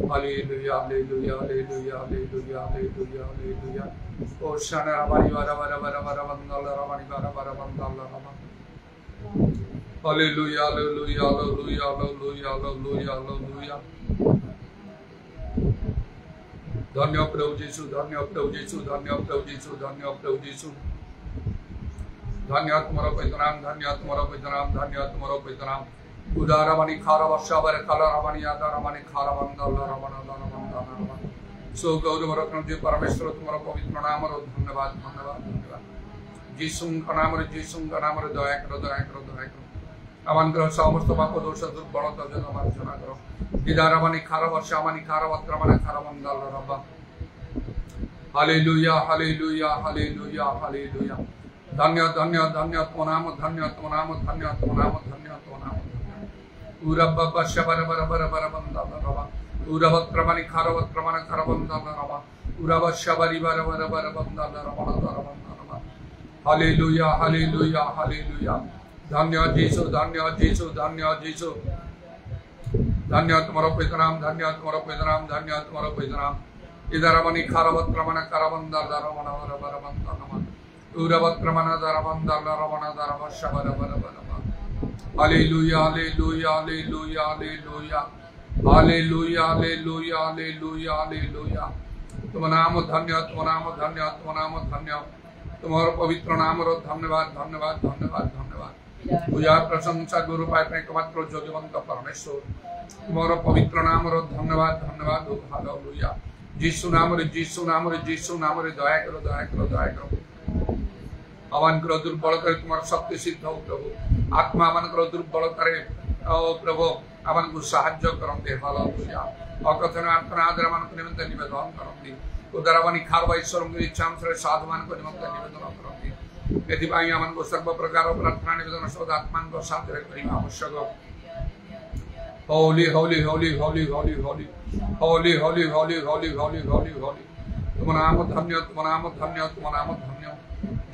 Hallelujah, hallelujah, hallelujah, hallelujah, hallelujah, hallelujah. Oh, Shana Rabani Vara Vara Vara Vara Vandala Rabani Vara Vara Vandala Rabani. Hallelujah, hallelujah, hallelujah, hallelujah, hallelujah, hallelujah. धन्य प्रभु यीशु, धन्य प्रभु यीशु, धन्य प्रभु यीशु, धन्य प्रभु यीशु। धन्य तुम्हारा पवित्र नाम, धन्य तुम्हारा पवित्र नाम, धन्य तुम्हारा पवित्र नाम। उदारा बनी खारा वर्षा बर काला रमणी आदारा बनी खारा बंदला रमणा दाना बंदला रमण। सो गौरव रत्न जी परमेश्वर तुम्हारा पवित्र नाम रो धन्यवाद, धन्यवाद, धन्यवाद। यीशु का नाम रे, यीशु का नाम रे दया करो, दया करो, दया करो। अमान ग्रह समस्त पाप दोष दुर्बलता जन मार्जना करो। इदारा बनी खारा वर्षा बनी खारा वस्त्र बनी खारा बंदला रबा। Hallelujah, hallelujah, hallelujah, hallelujah. धन्य धन्य धन्य तुम नाम, धन्य तुम नाम, धन्य तुम नाम, धन्य तुम नाम। उरब्बा शबर बर बर बर बंदला रबा। उरवत्रमणि खारवत्रमण खारबंदला रबा। उरव शबरी बर बर बर बंदला रबा रबा। Hallelujah, hallelujah, hallelujah. धन्य यीशु, धन्य यीशु, धन्य यीशु। धन्य तुम्हारा पवित्र नाम, धन्य तुम्हारा पवित्र नाम, धन्य तुम्हारा पवित्र नाम। इधर मणि खारवत्रमण खारबंदला रबा बर बंदला। उरवत्रमण दरबंदला रबा दरब शबर बर बर। Hallelujah, hallelujah, hallelujah, hallelujah, hallelujah, hallelujah, hallelujah, hallelujah. तुम नाम धन्य, तुम नाम धन्य, तुम नाम धन्य। तुम्हारा पवित्र नाम रो धन्यवाद, धन्यवाद, धन्यवाद, धन्यवाद। पूजा प्रशंसा गुरु पाए एकमात्र ज्योतिवंत परमेश्वर। तुम्हारा पवित्र नाम रो धन्यवाद, धन्यवाद, हालेलुया। यीशु नाम रे, यीशु नाम रे, यीशु नाम रे दया करो, दया करो, दया करो। आवान करो दुर्बल करे तुम्हारा शक्ति सिद्ध हो प्रभु। आत्मा आवान करो दुर्बल करे प्रभु आवान को साहाय्य करते। हालेलुया। अकथन आत्मा आदर मान को निमित्त निवेदन करते। उदरवानी खारवा ईश्वर की इच्छा अनुसार साधुमान को निमित्त निवेदन करते। यदि भाई आवान को सर्व प्रकार प्रार्थना निवेदन सदा आत्मा को साथ रखना आवश्यक। होली होली होली होली होली होली होली होली होली होली होली होली होली। तुम नाम धन्य, तुम नाम धन्य, तुम नाम धन्य।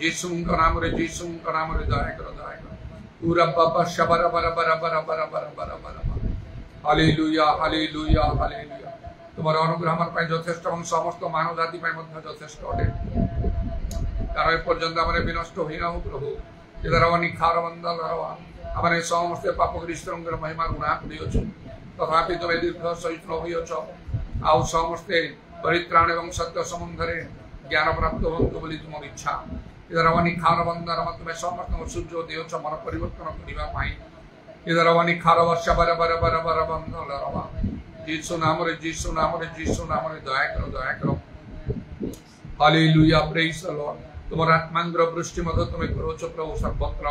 यीशु का नाम रे, यीशु का नाम रे दया करो, दया करो। पूरा बाबा शबर बर बर बर बर बर बर बर। Hallelujah, hallelujah, hallelujah. तुम्हारा अनुग्रह हमारे पाए यथेष्ट और समस्त मानव जाति पाए मध्य यथेष्ट अटे। कारण ए पर्यंत हमरे विनष्ट होई ना हो प्रभु। इधर वनी खार बंदल रवा हमरे समस्त पाप ग्रस्तंकर महिमा गुणा दियो छ। तथापि तुम दीर्घ सहिष्णु होइयो छ। आउ समस्त परित्राण एवं सत्य संबंधरे ज्ञान प्राप्त होंतु बोली तुम इच्छा। इधर वनी खार बंदर मत में समस्त सूर्य दियो छ मन परिवर्तन करिवा पाई। इधर वनी खार वर्ष बर बर बर बर बंदल रवा। यीशु नाम रे, यीशु नाम रे, यीशु नाम रे दया करो, दया करो। Hallelujah, praise the lord. तुम्हारा आत्मांग्र वृष्टि मध्य तुम्हें करो छ प्रभु सर्वत्र।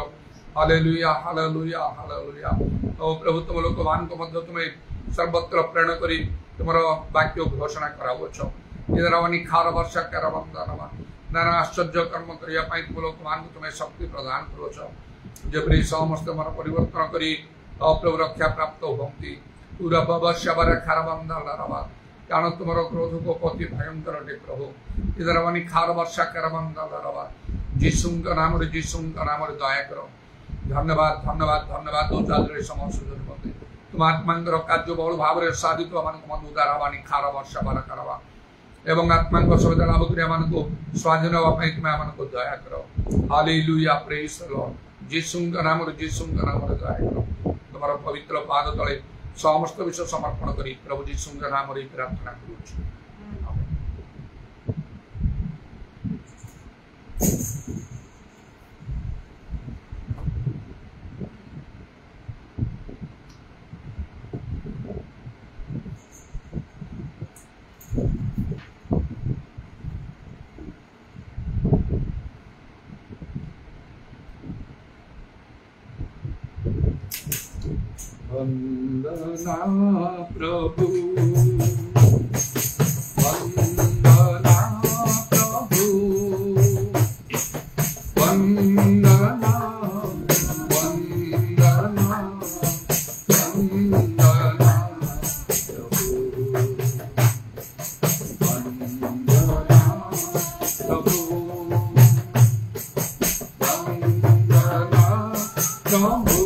Hallelujah, hallelujah, hallelujah. ओ प्रभु तुम लोकवान को मध्य तुम्हें सर्वत्र प्रेरणा करी तुम्हारा वाक्य घोषणा करावो छ। इधर वनी खार वर्ष कर बंदर रवा। नाना आश्चर्य कर्म करिया पाई तुम लोकवान को तुम्हें शक्ति प्रदान करो छ। जेपरि समस्त मन परिवर्तन करी प्रभु रक्षा प्राप्त होंती। पूरा भवस्य बर खार बंदल रवा। कारण तुम्हारा क्रोध को अति भयंकर अटे प्रभु। इधर वनी खार वर्षा कर बंदल रवा। यीशु का नाम रे, यीशु का नाम रे दया करो। धन्यवाद, धन्यवाद, धन्यवाद। दो चादरे समस्त जन्मते तुम आत्मांगर कार्य बहुल भाव रे साधित मन को मन उदार वानी खार वर्षा बर करवा एवं आत्मांग सुविधा लाभ कर मन को स्वाधीन होगा पाई तुम मन को दया करो। Hallelujah, praise the lord. Yeshu का नाम रे, यीशु का नाम रे दया करो। तुम्हारा पवित्र पाद तले समस्त विषय समर्पण करी प्रभु यीशु का नाम रे प्रार्थना करू। वंदना प्रभु, वंदना प्रभु, वंदना, वंदना, वंदना प्रभु, वंदना प्रभु, वंदना प्रभु।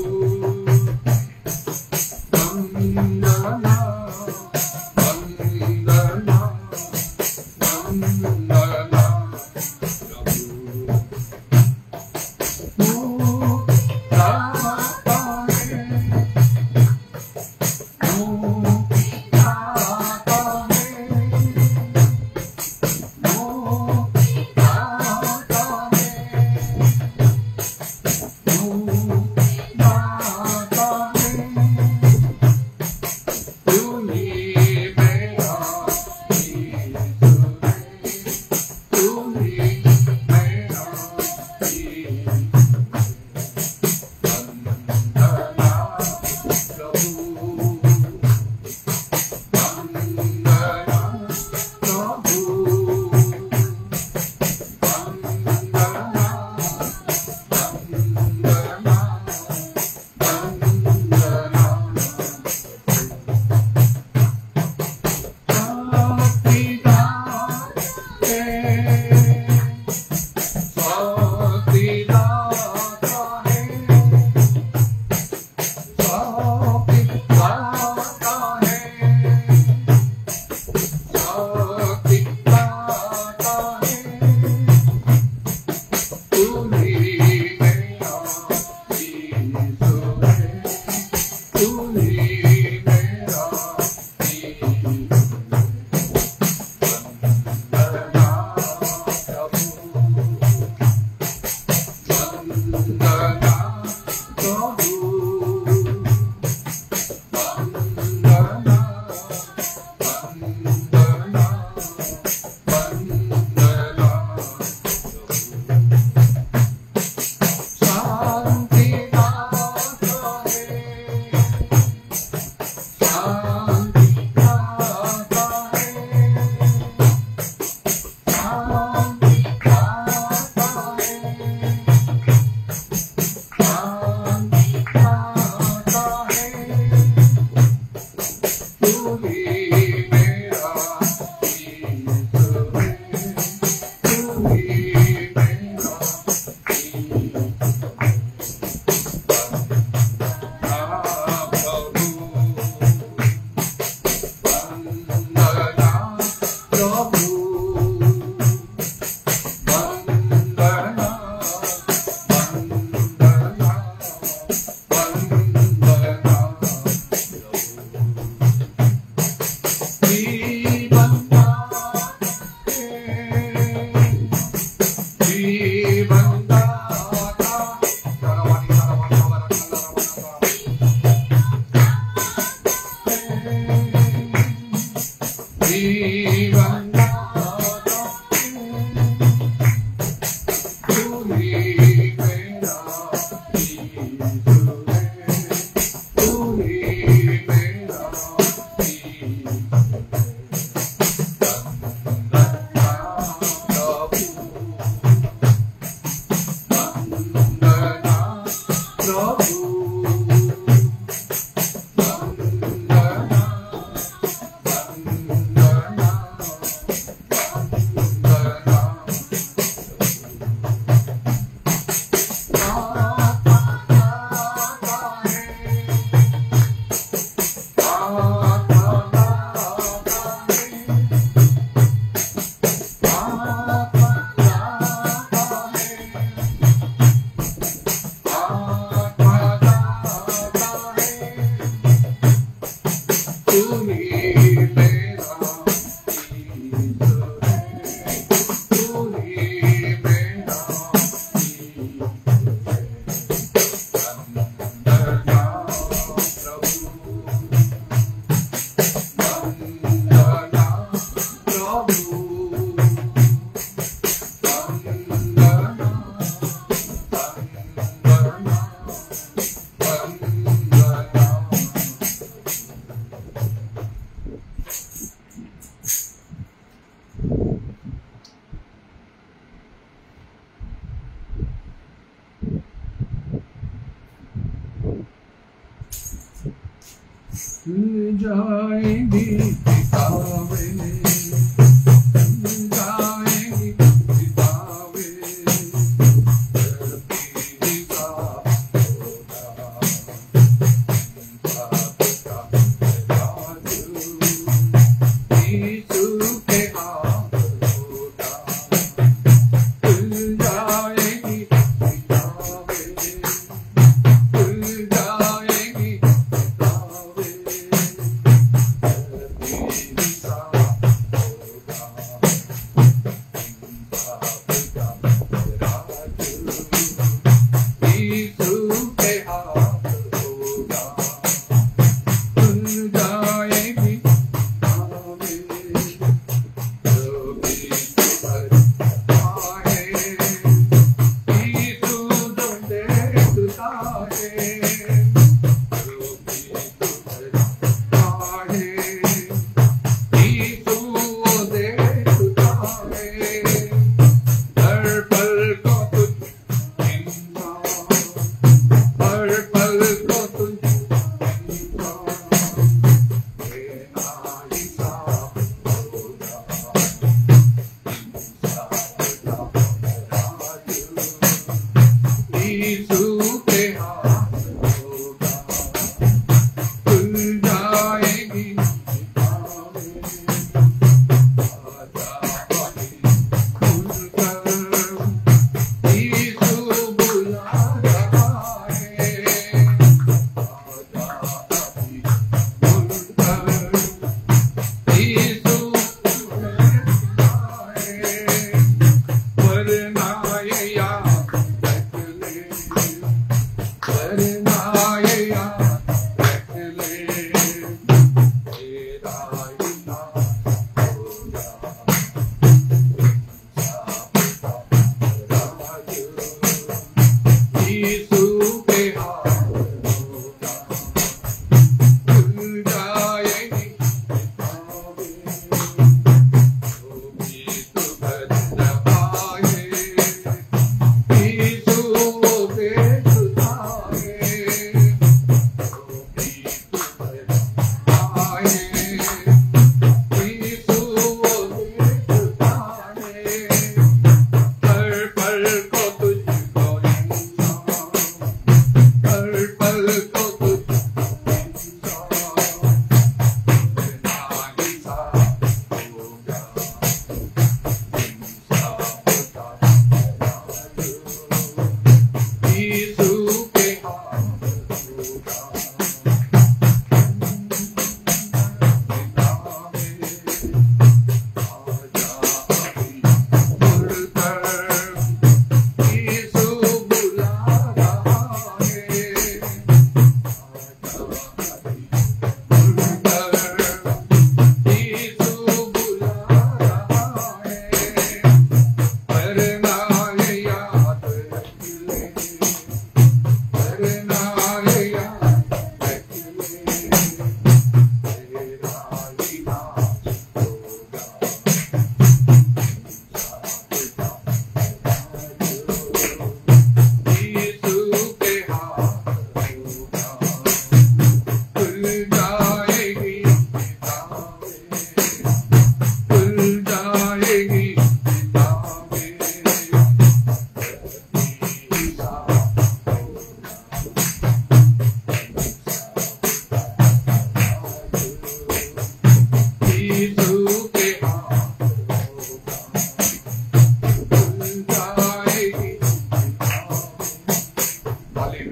यीशु के हाथ होगा,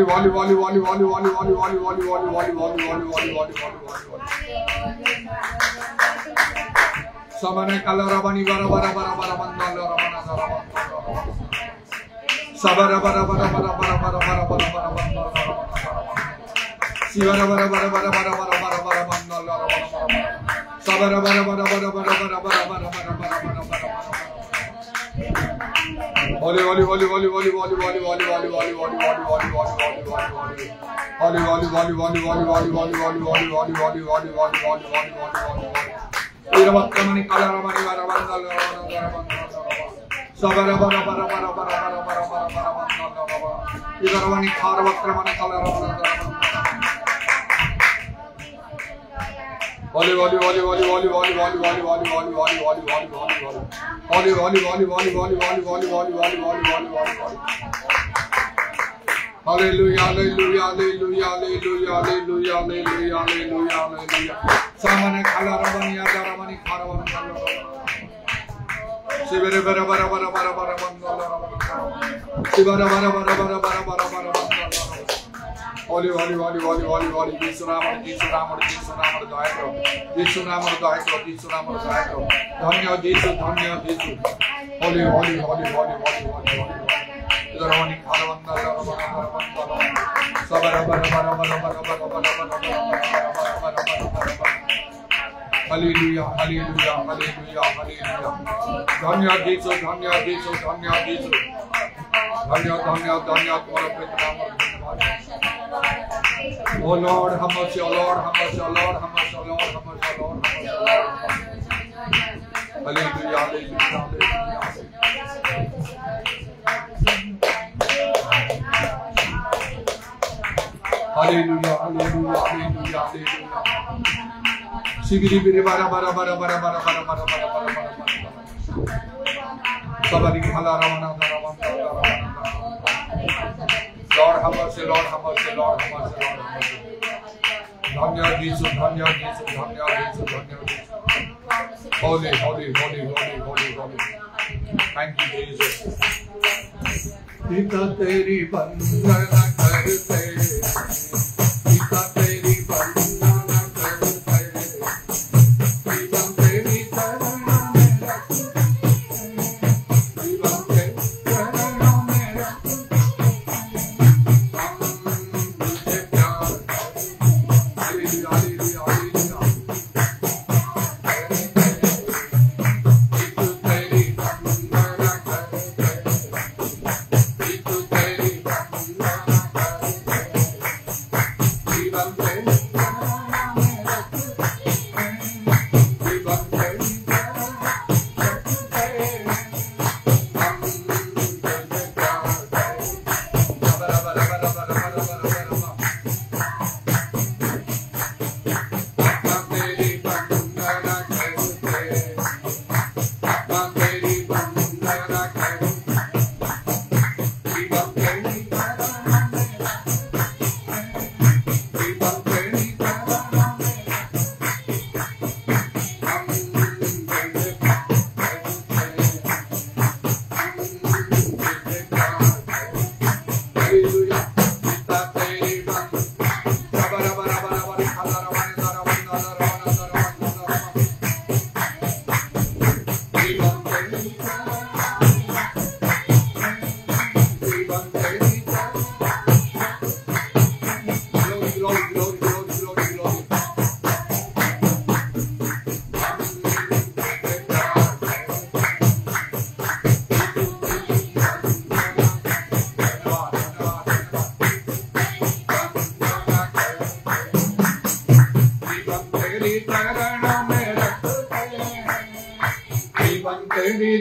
volley, volley, volley, volley, volley, volley, volley, volley, volley, volley, volley, volley, volley, volley, volley. Samana kalarabani bara bara bara bara mandala rabana rabana. Sabara bara bara bara bara bara bara bara bara mandala. Sivara bara bara bara bara bara bara bara mandala rabana. Sabara bara bara bara bara bara bara bara bara bara bara bara. Volley, volley, volley, volley, volley, volley, volley, volley, volley, volley, volley, volley, volley, volley, volley, volley. Volley, volley, volley, volley, volley, volley, volley, volley, volley, volley, volley, volley, volley, volley, volley. Iravattamani kalaramani varavandala rabana. Sabara bara bara bara bara bara bara bara bara mandala. Iraravani kharvattamani kalaramani. Volley, volley, volley, volley, volley, volley, volley, volley, volley, volley, volley, volley, volley, volley, volley. Volley, volley, volley, volley, volley, volley, volley, volley, volley, volley, volley, volley. Hallelujah, hallelujah, hallelujah, hallelujah, hallelujah, hallelujah, hallelujah, hallelujah. Samana kalaramani adaramani kharavani. Sivara bara bara bara bara bara mandala. Sivara bara bara bara bara bara bara mandala. Holy, holy, holy, holy, holy, holy. Jesus naam, Jesus naam, Jesus naam, daya karo. Jesus naam, daya karo. Jesus naam, daya karo. Dhanya Jesus, dhanya Jesus. Holy, holy, holy, holy, holy, holy, holy. Idaravani kharavandala. Hallelujah, hallelujah, hallelujah, hallelujah. Dhanya Jesu, Dhanya Jesu, Dhanya Jesu. Dhanya, Dhanya, Dhanya, तुम्हारा प्रणाम और धन्यवाद। Oh Lord, have mercy, oh Lord, have mercy, oh Lord, have mercy, oh Lord, have mercy, oh Lord, have mercy, oh Lord. Hallelujah, hallelujah, hallelujah. Hallelujah, hallelujah, hallelujah, hallelujah. Sigiri biri bara bara bara bara bara bara bara bara bara bara. Sabari khala rawana rawana rawana. Lord have mercy, Lord have mercy, Lord have mercy, Lord have mercy. Dhanya Jesu, Dhanya Jesu, Dhanya Jesu, Dhanya Jesu. Holy, holy, holy, holy, holy, holy. Thank you, Jesus. Pita teri bandhana karte. Pita teri bandhana karte. Pita teri bandhana karte. Pita teri bandhana karte. Hallelujah, hallelujah, hallelujah.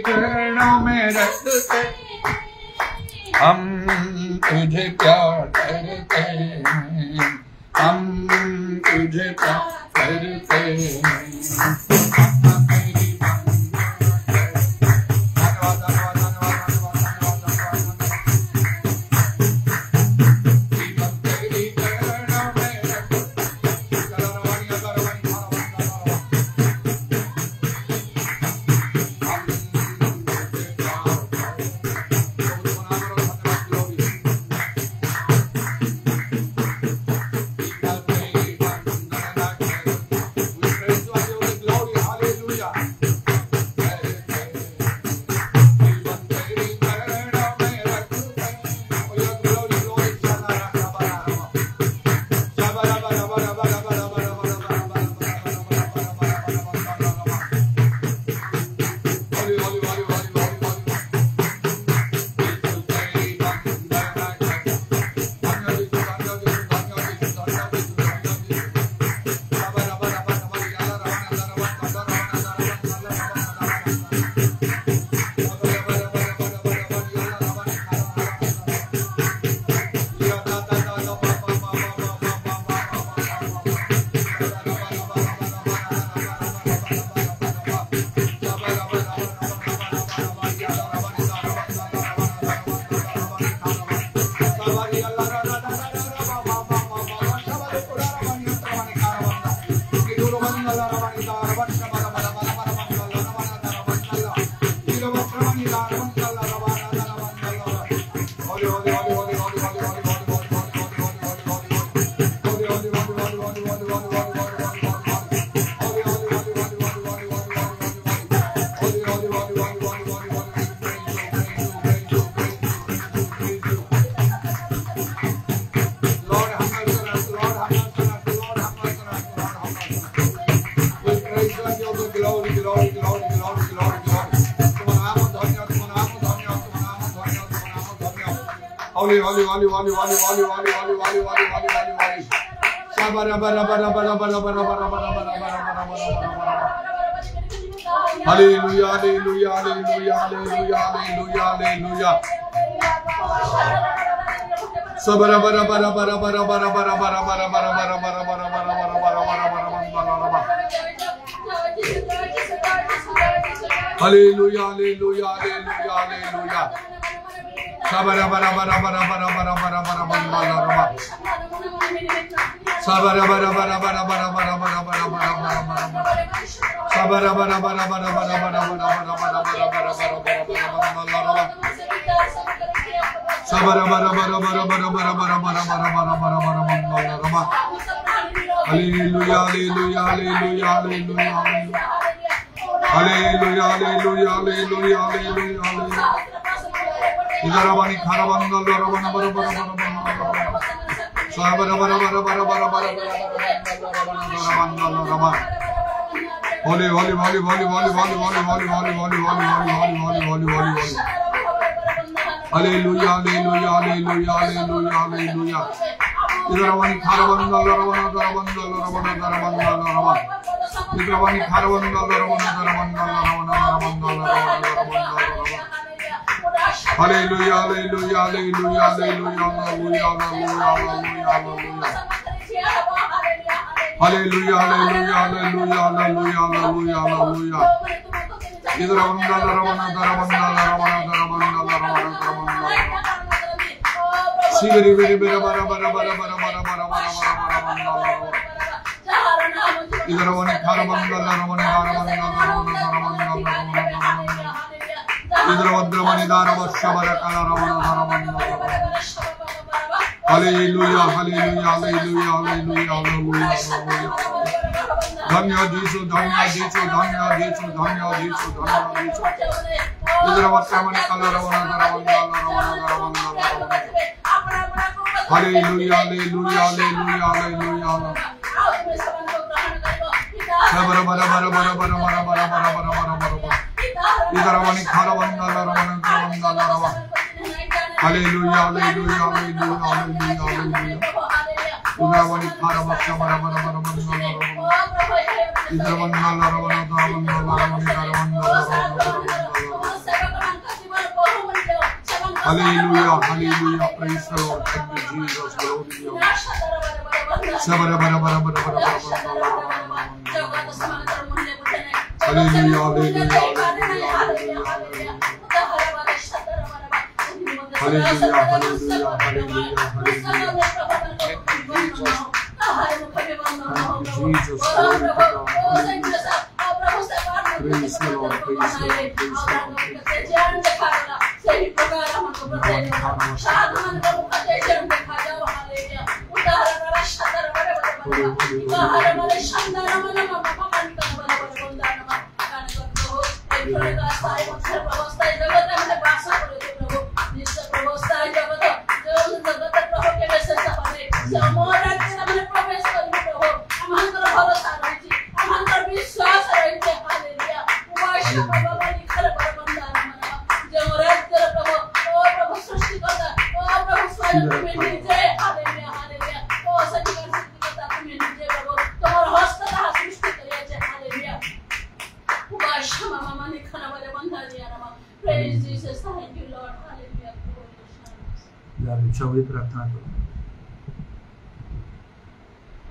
चरणों में रखते हम तुझे प्यार करते हैं, हम तुझे प्यार करते हैं। Holy, holy, holy, holy, holy, holy, holy, holy, holy, holy, holy, holy, holy. Sabara bara bara bara bara bara bara bara bara bara. Hallelujah, hallelujah, hallelujah, hallelujah, hallelujah, hallelujah. Sabara bara bara bara bara bara bara bara bara bara bara bara bara bara bara bara. Hallelujah, hallelujah, hallelujah, hallelujah. Sabara bara bara bara bara bara bara bara bara. Sabara bara bara bara bara bara bara bara bara. Sabara bara bara bara bara bara bara bara bara bara. Sabara bara bara bara bara bara bara bara bara bara. Hallelujah, hallelujah, hallelujah, hallelujah. Hallelujah, hallelujah, hallelujah, hallelujah. Idarabani karaban dallarabana bara bara bara bara. Sabara bara bara bara bara bara bara. Holy, holy, holy, holy, holy, holy, holy, holy, holy, holy, holy, holy, holy, holy, holy. Hallelujah, hallelujah, hallelujah, hallelujah, hallelujah. Idarabani karaban dallarabana daraban dallarabana daraban dallarabana. Idarabani karaban dallarabana daraban dallarabana daraban dallarabana. Hallelujah, hallelujah, hallelujah, hallelujah, hallelujah, hallelujah, hallelujah. Hallelujah, hallelujah, hallelujah, hallelujah, hallelujah, hallelujah. Idarabana dallarabana daraban dallarabana daraban dallarabana daraban dallarabana. Sigiri biri biri bara bara bara bara bara bara bara bara bara. Idarabani karaban dallarabana daraban dallarabana daraban dallarabana. Idravadramani daravashabara kalaravana dharavana. Hallelujah, hallelujah, hallelujah, hallelujah, hallelujah. Dhanya Jesu, dhanya Jesu, dhanya Jesu, dhanya Jesu, dhanya Jesu. Idravadramani kalaravana dharavana dharavana dharavana. Hallelujah, hallelujah, hallelujah, hallelujah. Bara bara bara bara bara bara bara bara bara bara. Idaravani karavan dallarabana karavan dallarabana. Hallelujah, hallelujah, hallelujah, hallelujah, hallelujah. Idaravani karavan bara bara bara bara dallarabana. Idaravani dallarabana daravan dallarabana karavan dallarabana. Hallelujah, hallelujah, praise the Lord, thank you Jesus, glory to you. Sabara bara bara bara bara bara dallarabana. Hallelujah, hallelujah, hallelujah, hallelujah. Hallelujah, hallelujah, hallelujah, hallelujah. Thank you, Jesus. Glory to God. Praise the Lord, praise the Lord, praise the Lord. Praise Jesus, thank you Lord, hallelujah. Shall we प्रार्थना करो?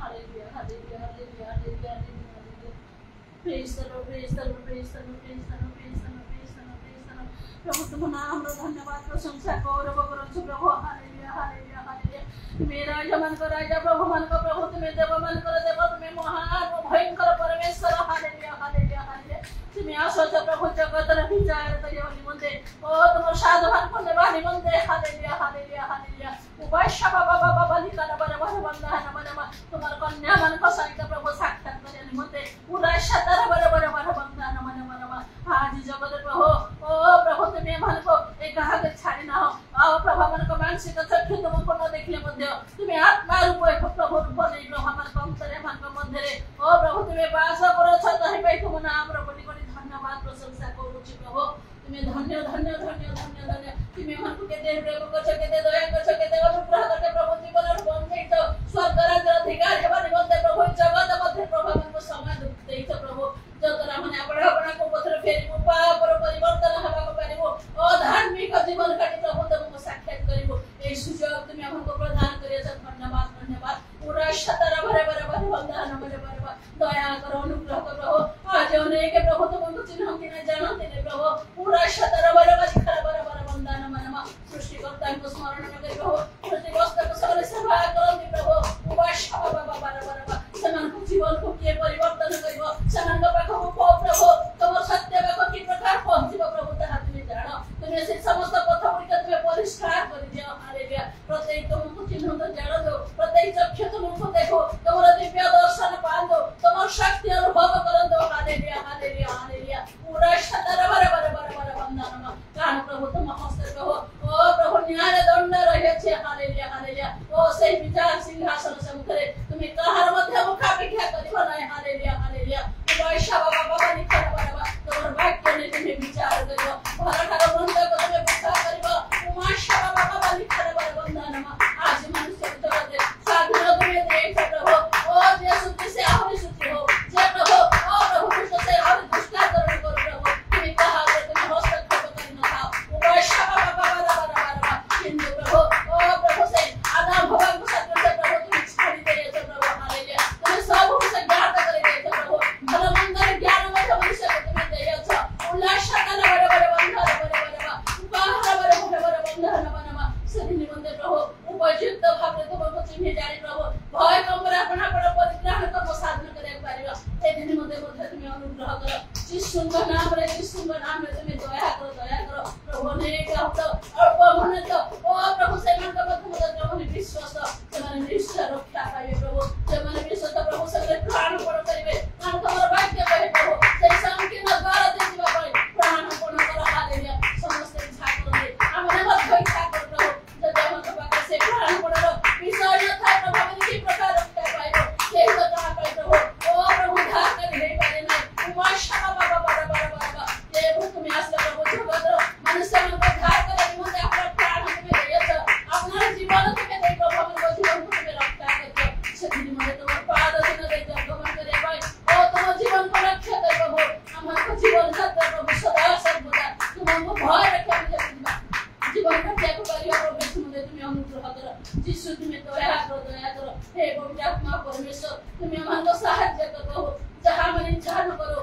Hallelujah, hallelujah, hallelujah, hallelujah, hallelujah. Praise the Lord, praise the Lord, praise the Lord, praise the Lord, praise the Lord, praise the Lord, praise the Lord. प्रभु तुम्हारा हमरा धन्यवाद प्रशंसा गौरव करो प्रभु hallelujah hallelujah hallelujah मेरा जमन को राजा प्रभु मन को प्रभु तुम्हें देव मन को देव तुम्हें महान भयंकर परमेश्वर हालेलुया हालेलुया हालेलुया तुम्हें आशोच प्रभु जगत रे विचार तय निमंते ओ तुम साधुवान को देवा निमंते हालेलुया हालेलुया हालेलुया उपास्य बाबा बाबा बलिकाना बरबर वंदना नमः तुम्हार कन्या मन को सहित प्रभु साक्षात करे निमंते पूरा शतर बरबर वंदना नमः आज जगत प्रभु ओ प्रभु तुम्हें मन को एक हाथ छाड़ी ना हो आओ प्रभु मन को मानसिक चक्षु तुमको न देखले मध्य तुम्हें आत्मा रूप प्रभु रूप नहीं प्रभु मन को अंतरे मन को मंदिरे ओ प्रभु तुम्हें वास करो छ तहि पे तुम नाम रो कोटि कोटि धन्यवाद प्रशंसा करू छी प्रभु तुम्हें धन्य धन्य धन्य धन्य धन्य तुम्हें मन को के दे प्रेम को के दे दया को गरिएछ धन्यवाद धन्यवाद पूरा शतर भरे भरे भरे वंदन भरे भरे दया करो अनुग्रह करो आज अनेक प्रभु तुमको चिन्हते न जानते न प्रभु पूरा शतर भरे भरे भरे भरे वंदन मनम सृष्टिकर्ता को स्मरण न करो प्रति वस्तु को सबले सेवा करते प्रभु उपास बाबा भरे भरे समान को जीवन को के परिवर्तन करिवो समान को पाखो को प्रभु तुम सत्य को कि प्रकार पहुंचिबो प्रभु ताहा तुम जान तुम से समस्त पथ गुड़िक तुम परिष्कार कर दियो हालेलुया प्रत्येक तुमको चिन्ह तो जान दो प्रत्येक चक्षु तुमको देखो तुम्हारा दिव्य दर्शन पान दो तुम्हारा शक्ति अनुभव कर दो हालेलुया हालेलुया हालेलुया पूरा शतर भरे भरे भरे भरे वंदन कान प्रभु तुम हस्त कहो ओ प्रभु न्याय दंड रहे छे हालेलुया हालेलुया ओ से विचार सिंहासन से मुखरे तुम कहार मध्य मुखापेक्षा करिबो नै हालेलुया हालेलुया वैशा बाबा बाबा निखर बाबा तोर वाक्य ने तुम विचार करियो भरकर बंद को तुम विचार करियो उमाशा बाबा बाबा निखर बाबा वंदन आज मनुष्य जगत साधन तुम दे प्रभु ओ यीशु से आहुति सुति हो जे प्रभु ओ प्रभु कृष्ण से और दुष्टाचरण करो प्रभु तुम कहा कि तुम हस्तक्षेप करि न था उमाशा बाबा बाबा बाबा किंतु प्रभु ओ प्रभु से आदाम भगवान को सत्य से प्रभु तुम छोड़ी दे प्रभु हालेलुया तुम सब से ज्ञात कर दे प्रभु भला मंगल ज्ञान में मनुष्य को तुम दे छ उल्लास कल बड़े बड़े बंधन बड़े बड़े उपहार बड़े बड़े बंधन बनवा सदी निबंधे प्रभु उपयुक्त भाव तुमको चिन्ह जानी प्रभु भय कमरा अपना परिग्रहण तुम साधन करे पारिबा ए दिन मते तुम अनुग्रह कर यीशु के नाम रे तुम दया करो प्रभु ने कहत अल्प मन तो ओ प्रभु से मन का मत प्रभु विश्वास ସେମାନେ ନିଶ୍ଚୟ ରକ୍ଷା ପାଇବେ ପ୍ରଭୁ ସେମାନେ ବିଶ୍ୱସ୍ତ ପ୍ରଭୁ ସେମାନେ ପ୍ରାଣପଣ କରିବେ କାରଣ ତମର ବାକ୍ୟ କହେ ପ୍ରଭୁ ସେଇ ସଂକୀର୍ଣ୍ଣ ଦ୍ୱାର ଦେଇଯିବା ପାଇଁ ପ୍ରାଣପଣ କର ହାଲେଲୁୟା ସମସ୍ତେ ଇଚ୍ଛା କରନ୍ତି ଆମେ ମଧ୍ୟ ଇଚ୍ଛା କରୁ ପ୍ରଭୁ ଯଦି ଆମ ପାଖରେ ସେ ପ୍ରାଣପଣର ବିଷୟ ନଥାଏ ପ୍ରଭୁ ଆମେ କି ପ୍ରକାର ରକ୍ଷା ପାଇବ କେହି ତ ତାହା ପାଇ ପ୍ରଭୁ ଓ ପ୍ରଭୁ ଧାର କରି ହେଇପାରେ ନାହିଁ ଉମାଶା ବାବା ବାବା ବାବା ପ୍ରଭୁ ତୁମେ ଆସିଲେ ପ୍ରଭୁ ଜଗତର ମନୁଷ୍ୟମାନଙ୍କୁ ଧାର କରି ନିମନ୍ତେ ଆପଣ ପ୍ରାଣ ତୁମେ ଦେଇଛ আপনার জীবন থেকে দেই প্রভু আমার জীবন তুমি রক্ষা করতে সেদিন মনে তোমার পাদ দিন দেই গমন করে ভাই ও তোমার জীবন को रक्षा कर प्रभु আমার জীবन যাত্রা প্রভু সদা সর্বদা তোমাকে ভয় রেখে আমি জীবন কাটিয়া করিয়া প্রভু তুমি অনুগ্রহ করো যিশু তুমি দয়া করো হে পবিত্র আত্মা परमेश्वर তুমি আমাকে সাহায্য করো প্রভু যাহা মানে ইচ্ছা করো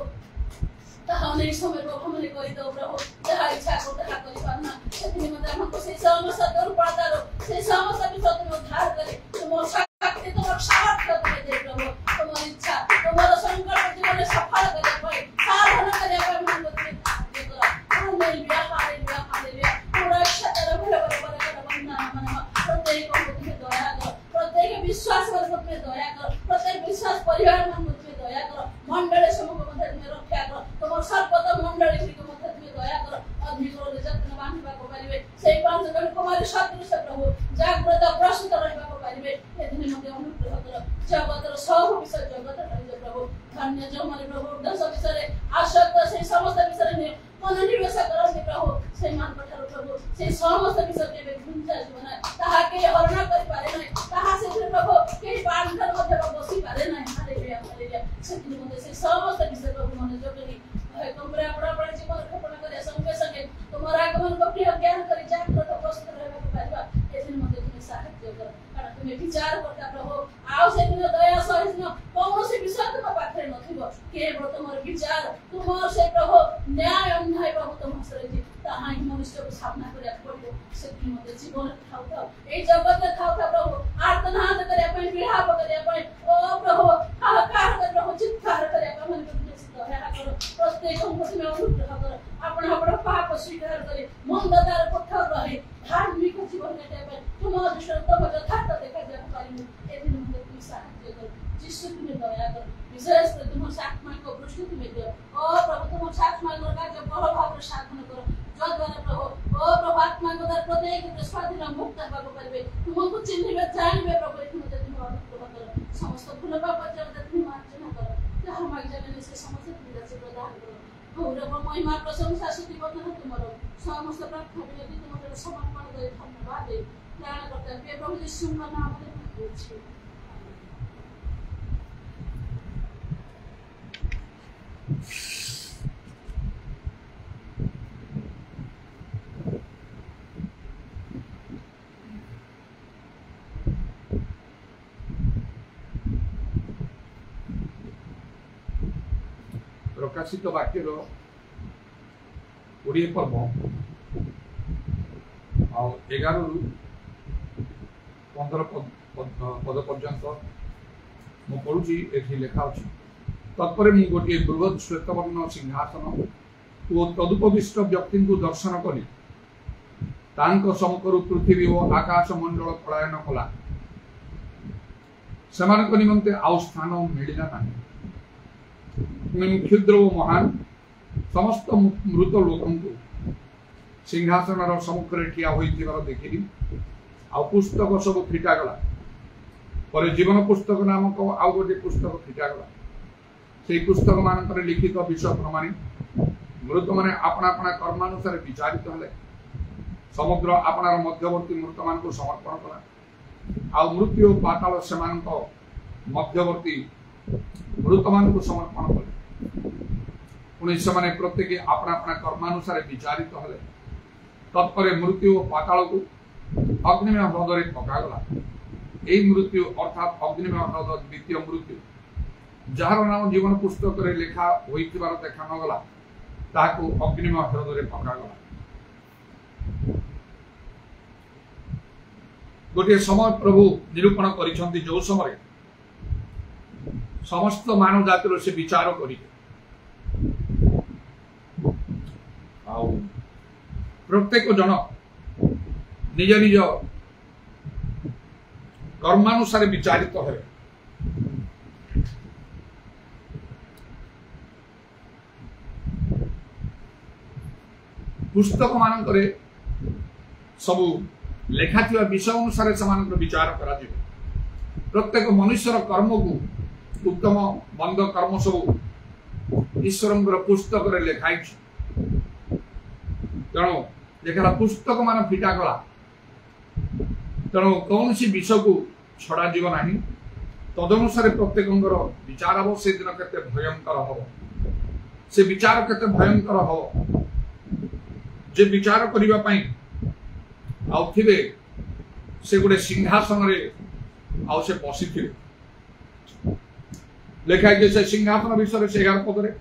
তাহা অনেক সময় প্রভু মনে করি দাও প্রভু যাহা ইচ্ছা করো তাহা করি পারনা সেদিন মধ্যে আমাকে সেই সমস্ত দুর্বলতা সেই সমস্ত বিষয় তুমি উদ্ধার করে তোমার শক্তি তোমার সামর্থ্য তুমি দে প্রভু তোমার ইচ্ছা তোমার সংকল্প জীবনে সফল করে পাই সাধন করে পাই মন তুমি সাহায্য করো হালেলুয়া হালেলুয়া হালেলুয়া পুরা শতর ভরে ভরে ভরে করে বন্দনা মনমা প্রত্যেক को তুমি দয়া করো প্রত্যেক বিশ্বাস করে তুমি দয়া করো প্রত্যেক বিশ্বাস পরিবার মান তুমি দয়া করো মণ্ডলী সমূহ মধ্যে তুমি রক্ষা করো তোমার সর্বত মণ্ডলী মধ্যে তুমি দয়া করো অগ্নিগুলো যত্ন বাঁধিବାକୁ পারিবে সেই পাঁচ জন কুমারী সদৃশ প্রভু জাগ্রত প্রসূত ରହିବାକୁ পারিবে এদিন মধ্যে অনুগ্রহ করো জগতর সব বিষয় জগত রহিবে প্রভু ধন্য ଯେଉଁମାନେ ପ୍ରଭୁ ଦଶ ବିଷୟରେ ଆସକ୍ତ সেই সমস্ত বিষୟରେ মনোনিবেশ କରନ୍ତି ପ୍ରଭୁ ସେଇମାନଙ୍କ ଠାରୁ ପ୍ରଭୁ সেই সমস্ত বিষୟ କେବେ ଘୁଞ୍ଚା ଯିବ ନାହିଁ ତାହା କେହି ହରଣ କରିପାରେ ନାହିଁ ତାହା ସେଥିରେ ପ୍ରଭୁ କେହି ବାନ୍ଧନ ମଧ୍ୟ ବସି ପାରେ ନାହିଁ ହାଲେଲୁୟା ହାଲେଲୁୟା ସେଥିରେ ମଧ୍ୟ সেই সমস্ত বিষୟ ପ୍ରଭୁ ମନୋଯୋଗ କରି କମ୍ପରେ ଆପଣ ଜୀବନ କ୍ଷେପଣ କରିବା ସଙ୍ଗେ ସଙ୍ଗେ ତୁମର আগমনକୁ ପ୍ରିୟ ଜ୍ଞାନ କରି ଜାଗ୍ରତ ପ୍ରସ୍ତୁତ ରହିବାକୁ ପାରିବା ଏଥିରେ ମଧ୍ୟ ତୁମେ ସାହାଯ୍ୟ କର କାରଣ ତୁମେ ବିଚାର କର୍ତ୍ତା ପ୍ରଭୁ ଆଉ ସେଦିନ ଦୟା ସହିଷ୍ଣୁ କୌଣସି ବିଷୟ ତୁମ ପାଖରେ ନଥିବ କେବଳ ତୁମର ବିଚାର ତୁମର ସେ ପ୍ରଭୁ ନ୍ୟାୟ ଅନ୍ୟାୟ ପ୍ରଭୁ ତୁମ ରହିଛି ତାହା ହିଁ ମନୁଷ୍ୟକୁ ସାମ୍ନା କରିବାକୁ ପଡ଼ିବ ସେଥିରେ ମଧ୍ୟ ଜୀବନ ଥାଉ ଥାଉ ଏଇ ଜଗତରେ ଥାଉ ଥାଉ ପ୍ରଭୁ ଆର୍ତ୍ତନାଦ କରିବା ପାଇଁ ବିଳାପ କରିବା ପାଇଁ ଓ ପ୍ରଭୁ ହାହାକାର କରି ପ୍ରଭୁ ଚିତ୍କାର କରିବା ପାଇଁ ମନେ ଦୟା କର ପ୍ରତ୍ୟେକଙ୍କୁ ତୁମେ ଅନୁଗ୍ରହ କର ଆପଣ ଆପଣ ପାପ ସ୍ୱୀକାର କରି ମନ୍ଦତାର ପଥର ରହି ଧାର୍ମିକ ଜୀବନ କାଟିବା ପାଇଁ ତୁମ ଦୃଷ୍ଟିରେ ତମ ଯଥାର୍ଥ ଦେଖାଯିବାକୁ ପାରିବୁ ଏଦିନ ମଧ୍ୟ ତୁମେ ସାହାଯ୍ୟ କର ଯୀଶୁ ତୁମେ ଦୟା କର ବିଶେଷ କରି ତୁମ ଆତ୍ମାଙ୍କ ପୃଷ୍ଠ ତୁମେ ଦିଅ ଓ ପ୍ରଭୁ ତୁମ ଆତ୍ମାଙ୍କର କାର୍ଯ୍ୟ ବଳ ଭାବରେ ସାଧନ କର ଯଦ୍ୱାରା ପ୍ରଭୁ ଓ ପ୍ରଭୁ ଆତ୍ମାଙ୍କ ଦ୍ୱାରା ପ୍ରତ୍ୟେକ ସ୍ୱାଧୀନ ମୁକ୍ତ ହେବାକୁ ପାରିବେ ତୁମକୁ ଚିହ୍ନିବେ ଜାଣିବେ ପ୍ରଭୁ ଏଠି ମଧ୍ୟ ତୁମେ ଅନୁଗ୍ରହ କର ସମସ୍ତ ଭୁଲ ପାପ ଜଗତ ତୁମେ ମାର୍ଜନା କର ଯାହା ମାଗିଲେ ସେ ସମସ୍ତ ବିଳାସ ପ୍ରଦାନ କର ଗୌରବ ମହିମା ପ୍ରଶଂସା ସ୍ତୁତି ବନ୍ଦନା ତୁମର ସମସ୍ତ ପ୍ରାର୍ଥନା ବିନତି ତୁମର ସମର୍ପଣ କରି ଧନ୍ୟବାଦ ଦେଇ ତ୍ରାଣକର୍ତ୍ତା ପ୍ରଭୁ ଯୀଶୁଙ୍କ ନାମରେ ମାଗୁଛି। प्रकाशित वाक्यर 20 पर्व 11 रु 15 पद पर्यंत मु पढ़ुची। एठी लेखा अछि, तत्पर मु गोटे बृहत् श्वेतवर्ण सिंहासन और तदुपविष्ट व्यक्ति को दर्शन करी तांको सम्मुखरु पृथ्वी और आकाश मंडल पलायन कला। सेमानक निमंते आउ स्थान मिलिला नाही। क्षुद्र और महान समस्त मृत लोकंकु सिंहासन सम्मुख ठिया होइथिबार देखिली। आ पुस्तक सब फिटा गला। पर जीवन पुस्तक नामक आउ गोटे पुस्तक फिटा गला। से पुस्तक मानकर लिखित विषय प्रमाण मृत माने अपना अपना कर्मानुसार विचारित हले। समुद्र अपनार मध्यवर्ती मृत मान को समर्पण कला। आ मृत्यु पाताल सेमानक मध्यवर्ती मृत मान को समर्पण कले। पुणी से प्रत्येक अपना अपना कर्मानुसार विचारित हले। तत्पर मृत्यु पाताल को अग्निमय ह्रदरे पकागला। यही मृत्यु अर्थात अग्निमय ह्रद द्वितीय मृत्यु जार नाम जीवन पुस्तक रे लेखा होइतिबार देखा न गला ताको अग्निमय ह्रदरे पकागला। गोटे समय प्रभु निरूपण करिसंती जो समय समस्त मानव जातिर से विचार करी प्रत्येक जन निज निज कर्मानुसार विचारित है। पुस्तक मानकरे सबु लेखा विषय अनुसार से विचार करा। प्रत्येक मनुष्यर कर्म को उत्तम मंद कर्म सब ईश्वर पुस्तक रे लेखाई। तेणु देखा पुस्तक मान फिटा गला। तेणु कौन सी विषय को छड़ा जीव ना। तदनुसार प्रत्येक विचार हम से दिन के भयंकर हम से विचार के भयंकर हम जे विचार करने आउे से गोटे सिंहासन रे आउ से बसी थे। लेखाई से सिंहासन विषय से 11 पदरे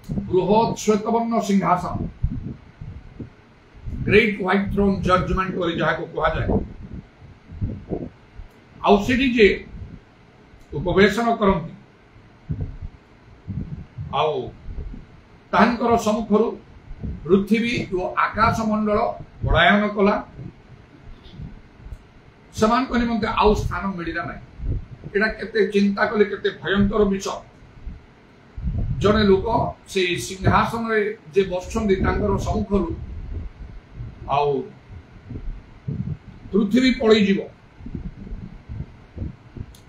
बृहत् श्वेतवर्ण सिंहासन ग्रेट व्हाइट थ्रोन जजमेंट करी जहा को कहा जाए। आउ सेठी जे उपवेशन करंती आउ तांकर सम्मुखरु पृथ्वी और आकाश मंडल पलायन कला। समान को निमंते आउ स्थान मिलिला नहीं। एटा केते चिंता कले केते भयंकर विषय। जने लोक से सिंहासन रे जे बसछंदी तांकर सम्मुखरु आउ पृथ्वी पळई जीव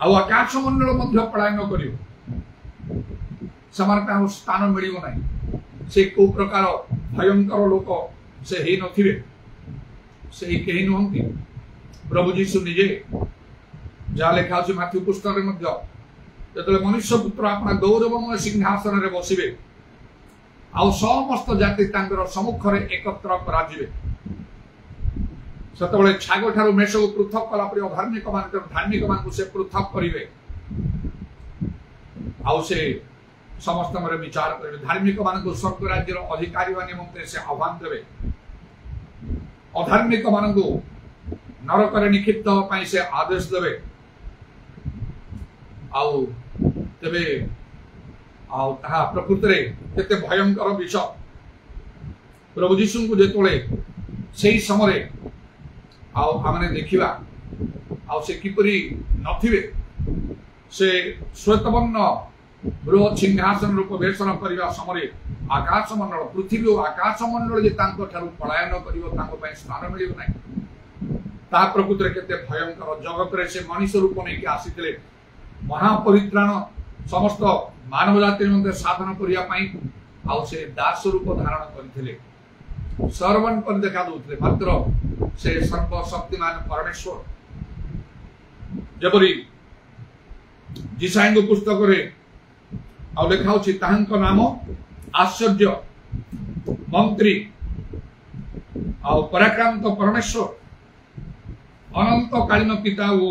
आउ आकाश मंडल मध्य पलायन करियो। समान का स्थान मिलिबो नहीं। से को प्रकार भयंकर लोक से ही नथिबे। से कहीं नुहंती प्रभु जीशु निजे जहाँ लिखा अछि माथ्यू पुस्तक मध्य जतले मनुष्य पुत्र अपना गौरवमय सिंहासन रे बसिबे आउ समस्त जाति तांकर सम्मुख रे एकत्र कराजिबे। सतबळे छाग ठारू मेष को पृथक कला पर धार्मिक मान को से पृथक करिवे। आउ से समस्त मरे विचार करेंगे। धार्मिक मान को स्वर्ग राज्य अधिकारी निमंत्रण से आह्वान देवे। अधार्मिक मान को नरक निक्षिप्त होने से आदेश देवे। आउ तेबे आउ ताहा प्रकृति रे केते भयंकर विषय। प्रभु जीशु को जेतोले सेही समय आउ हमने देखिबा आउ से किपरि नथिबे। से श्वेतवर्ण बृहत् सिंहासन रूप वेषण करने समय आकाश मंडल पृथ्वी और आकाश मंडल जे तांको ठारू पलायन करिवो तांको पय स्थान मिलिबो नै। ता प्रकृति केते भयंकर जगत रे से मनुष्य रूप नै कि आसीथिले महापरित्राण समस्त मानव जाति मध्य साधन करिया पई आउ से दास रूप धारण करथिले। सर्वण पर देखा दउथिले मात्र से सर्वशक्तिमान परमेश्वर जबरी जिसाइंग पुस्तक रे आउ लेखा अछि ताहंक नाम आश्चर्य मंत्री आउ पराक्रांत परमेश्वर अनंत कालीन पिता वो